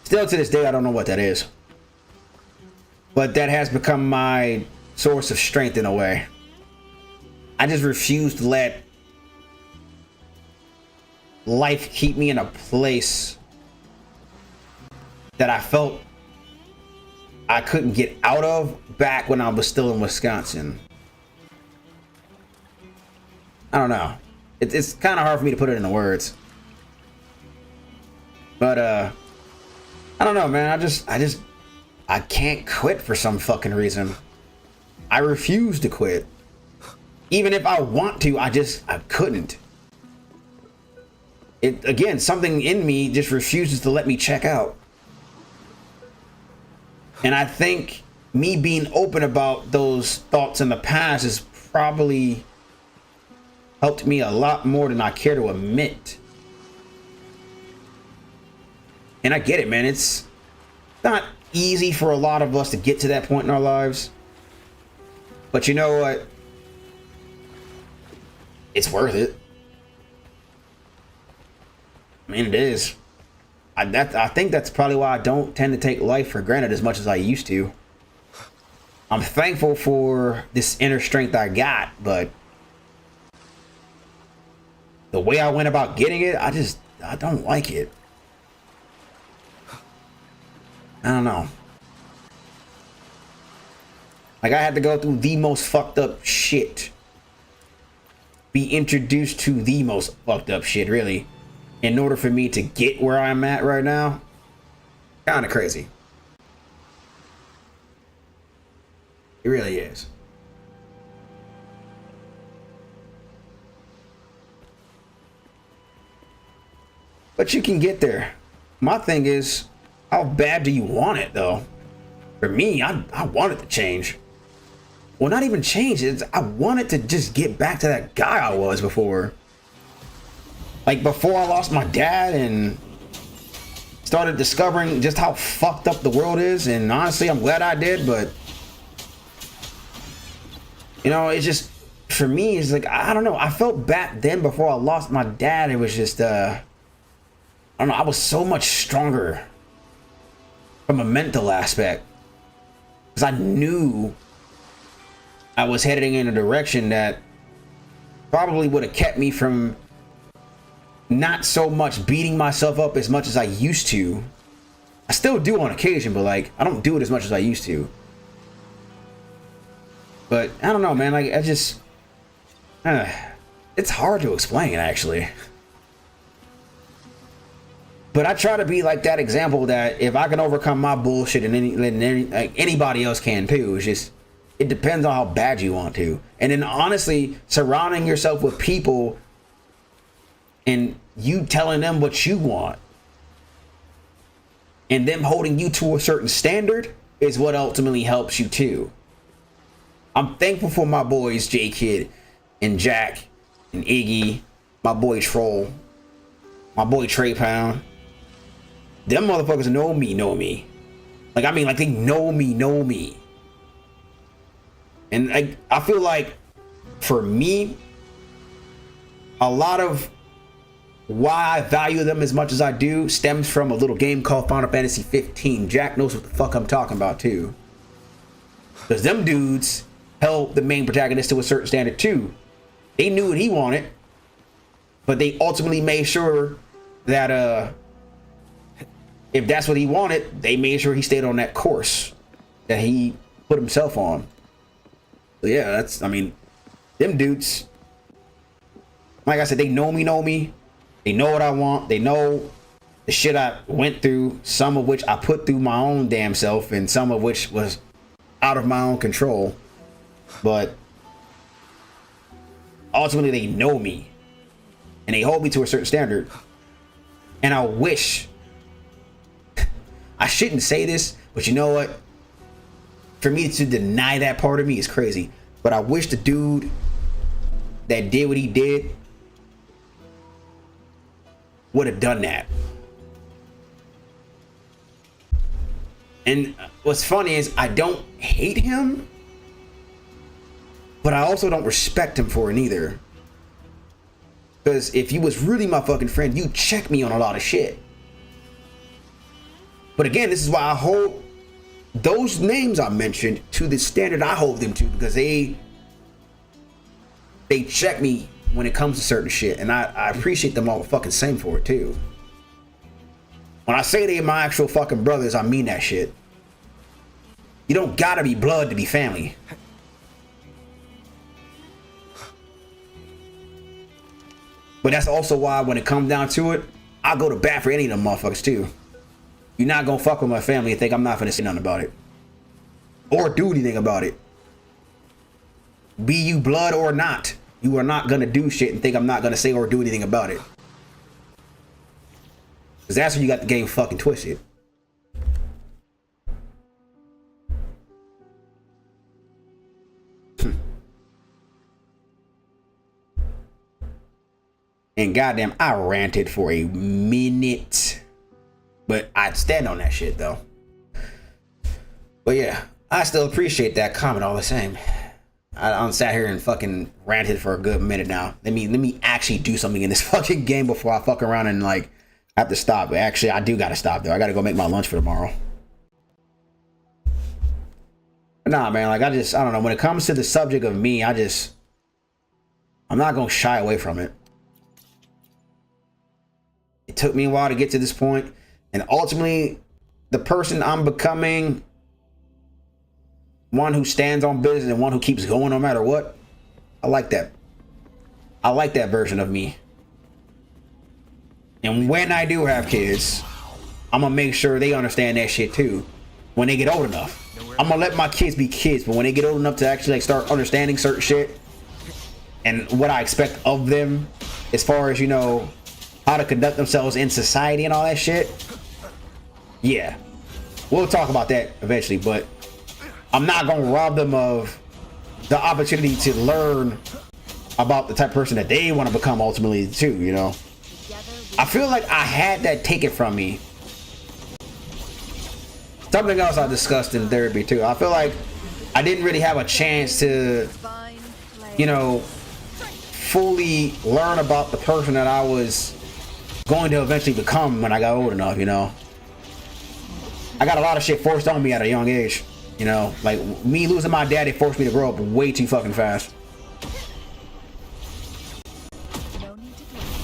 Still to this day, I don't know what that is. But that has become my source of strength in a way. I just refuse to let life keep me in a place that I felt I couldn't get out of back when I was still in Wisconsin. I don't know. It's kind of hard for me to put it into words. But I don't know, man. I can't quit for some fucking reason. I refuse to quit. Even if I want to, I couldn't. Again, something in me just refuses to let me check out. And I think me being open about those thoughts in the past has probably helped me a lot more than I care to admit. And I get it, man. It's not easy for a lot of us to get to that point in our lives. But you know what? It's worth it. I mean, it is. I think that's probably why I don't tend to take life for granted as much as I used to. I'm thankful for this inner strength I got, but the way I went about getting it, I don't like it. I don't know. Like, I had to go through the most fucked up shit. Be introduced to the most fucked up shit, really, in order for me to get where I'm at right now. Kind of crazy. It really is. But you can get there. My thing is, how bad do you want it, though? For me, I want it to change. Well, not even change. I wanted to just get back to that guy I was before. Like, before I lost my dad and started discovering just how fucked up the world is. And honestly, I'm glad I did, but you know, it's just, for me, it's like, I don't know. I felt back then before I lost my dad, it was just, I don't know. I was so much stronger from a mental aspect. Because I knew I was heading in a direction that probably would have kept me from not so much beating myself up as much as I used to. I still do on occasion, but like, I don't do it as much as I used to. But I don't know, man. Like, I just, it's hard to explain, actually. But I try to be like that example that if I can overcome my bullshit, and like anybody else can too. It's just, it depends on how bad you want to. And then honestly, surrounding yourself with people and you telling them what you want and them holding you to a certain standard is what ultimately helps you too. I'm thankful for my boys, J Kid and Jack and Iggy, my boy Troll, my boy Trey Pound. Them motherfuckers know me. Like, I mean, like, they know me. And I feel like, for me, a lot of why I value them as much as I do stems from a little game called Final Fantasy 15. Jack knows what the fuck I'm talking about, too. Because them dudes held the main protagonist to a certain standard too. They knew what he wanted, but they ultimately made sure that if that's what he wanted, they made sure he stayed on that course that he put himself on. So yeah, that's, I mean, them dudes, like I said, they know me. They know what I want. They know the shit I went through, some of which I put through my own damn self, and some of which was out of my own control. But ultimately, they know me, and they hold me to a certain standard. And I wish, I shouldn't say this, but you know what? For me to deny that part of me is crazy. But I wish the dude that did what he did would have done that. And what's funny is I don't hate him, but I also don't respect him for it either. Because if he was really my fucking friend, you'd check me on a lot of shit. But again, this is why I hold those names I mentioned to the standard I hold them to, because they check me when it comes to certain shit, and I appreciate them all the fucking same for it too. When I say they're my actual fucking brothers, I mean that shit. You don't gotta be blood to be family. But that's also why when it comes down to it, I go to bat for any of them motherfuckers too. You're not gonna fuck with my family and think I'm not gonna say nothing about it. Or do anything about it. Be you blood or not, you are not gonna do shit and think I'm not gonna say or do anything about it. Because that's when you got the game fucking twisted. And goddamn, I ranted for a minute. But I'd stand on that shit though. But yeah, I still appreciate that comment all the same. I'm sat here and fucking ranted for a good minute now. Let me actually do something in this fucking game before I fuck around and like have to stop. But actually, I do gotta stop though. I gotta go make my lunch for tomorrow. But nah, man, like I don't know. When it comes to the subject of me, I'm not gonna shy away from it. It took me a while to get to this point, and ultimately, the person I'm becoming, one who stands on business and one who keeps going no matter what. I like that. I like that version of me. And when I do have kids, I'm gonna make sure they understand that shit too. When they get old enough, I'm gonna let my kids be kids, but when they get old enough to actually like start understanding certain shit and what I expect of them, as far as, you know, how to conduct themselves in society and all that shit, yeah, we'll talk about that eventually. But I'm not gonna rob them of the opportunity to learn about the type of person that they want to become ultimately too, you know. I feel like I had that taken from me. Something else I discussed in therapy too. I feel like I didn't really have a chance to, you know, fully learn about the person that I was going to eventually become when I got old enough, you know. I got a lot of shit forced on me at a young age, you know. Like me losing my dad, it forced me to grow up way too fucking fast.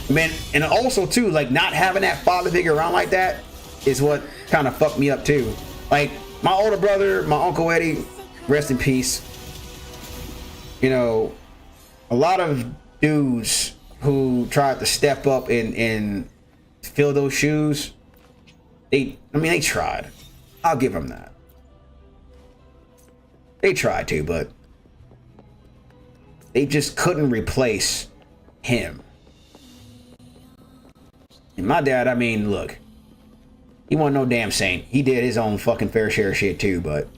Man, and also too, like not having that father figure around like that is what kind of fucked me up too. Like my older brother, my Uncle Eddie, rest in peace. You know, a lot of dudes who tried to step up and fill those shoes, they tried. I'll give them that. They tried to, but they just couldn't replace him. And my dad, I mean, look, he wasn't no damn saint. He did his own fucking fair share of shit too, but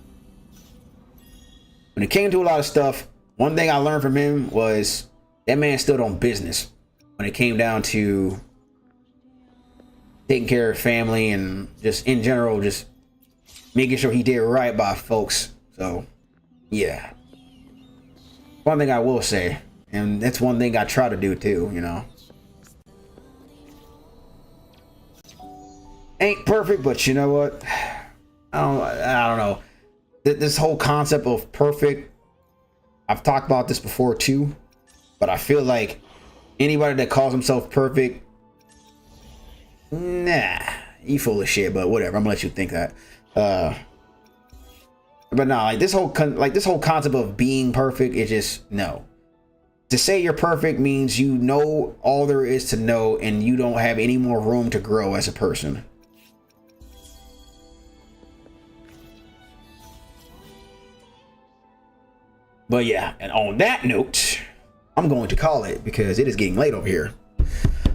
when it came to a lot of stuff, one thing I learned from him was that man stood on business when it came down to taking care of family and just in general, just making sure he did right by folks. So, yeah. One thing I will say, and that's one thing I try to do too, you know. Ain't perfect, but you know what? I don't know. This whole concept of perfect I've talked about this before too, but I feel like anybody that calls himself perfect, nah, you full of shit. But whatever, I'm gonna let you think that. But no, like this whole concept of being perfect is just no. To say you're perfect means you know all there is to know, and you don't have any more room to grow as a person. But yeah, and on that note, I'm going to call it because it is getting late over here.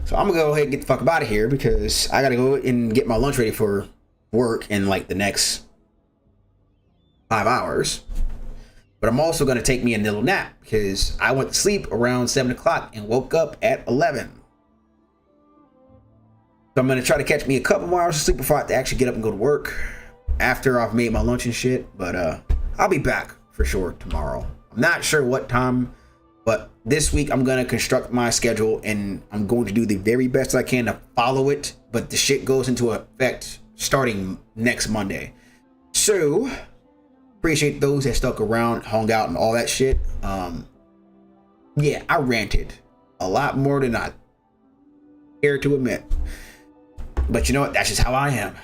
So I'm gonna go ahead and get the fuck up out of here because I gotta go and get my lunch ready for work in like the next 5 hours. But I'm also gonna take me a little nap because I went to sleep around 7 o'clock and woke up at 11. So I'm gonna try to catch me a couple more hours of sleep before I have to actually get up and go to work after I've made my lunch and shit. But I'll be back for sure tomorrow. I'm not sure what time, but this week I'm gonna construct my schedule and I'm going to do the very best I can to follow it. But the shit goes into effect starting next Monday. So appreciate those that stuck around, hung out, and all that shit. Yeah, I ranted a lot more than I care to admit. But you know what? That's just how I am.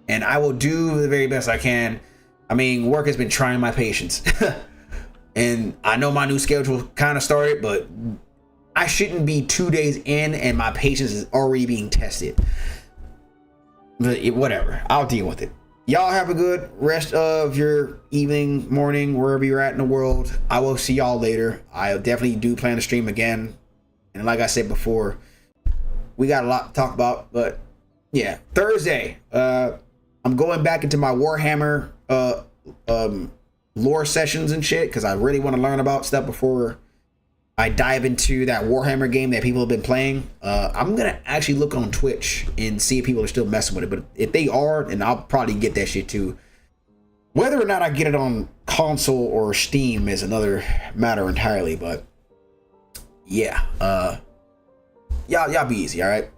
And I will do the very best I can. I mean, work has been trying my patience. And I know my new schedule kind of started, but I shouldn't be 2 days in and my patience is already being tested. But whatever, I'll deal with it. Y'all have a good rest of your evening, morning, wherever you're at in the world. I will see y'all later. I definitely do plan to stream again. And like I said before, we got a lot to talk about. But yeah, Thursday, I'm going back into my Warhammer lore sessions and shit because I really want to learn about stuff before I dive into that Warhammer game that people have been playing. I'm gonna actually look on Twitch and see if people are still messing with it, but if they are, then I'll probably get that shit too. Whether or not I get it on console or Steam is another matter entirely, but yeah, y'all be easy, all right?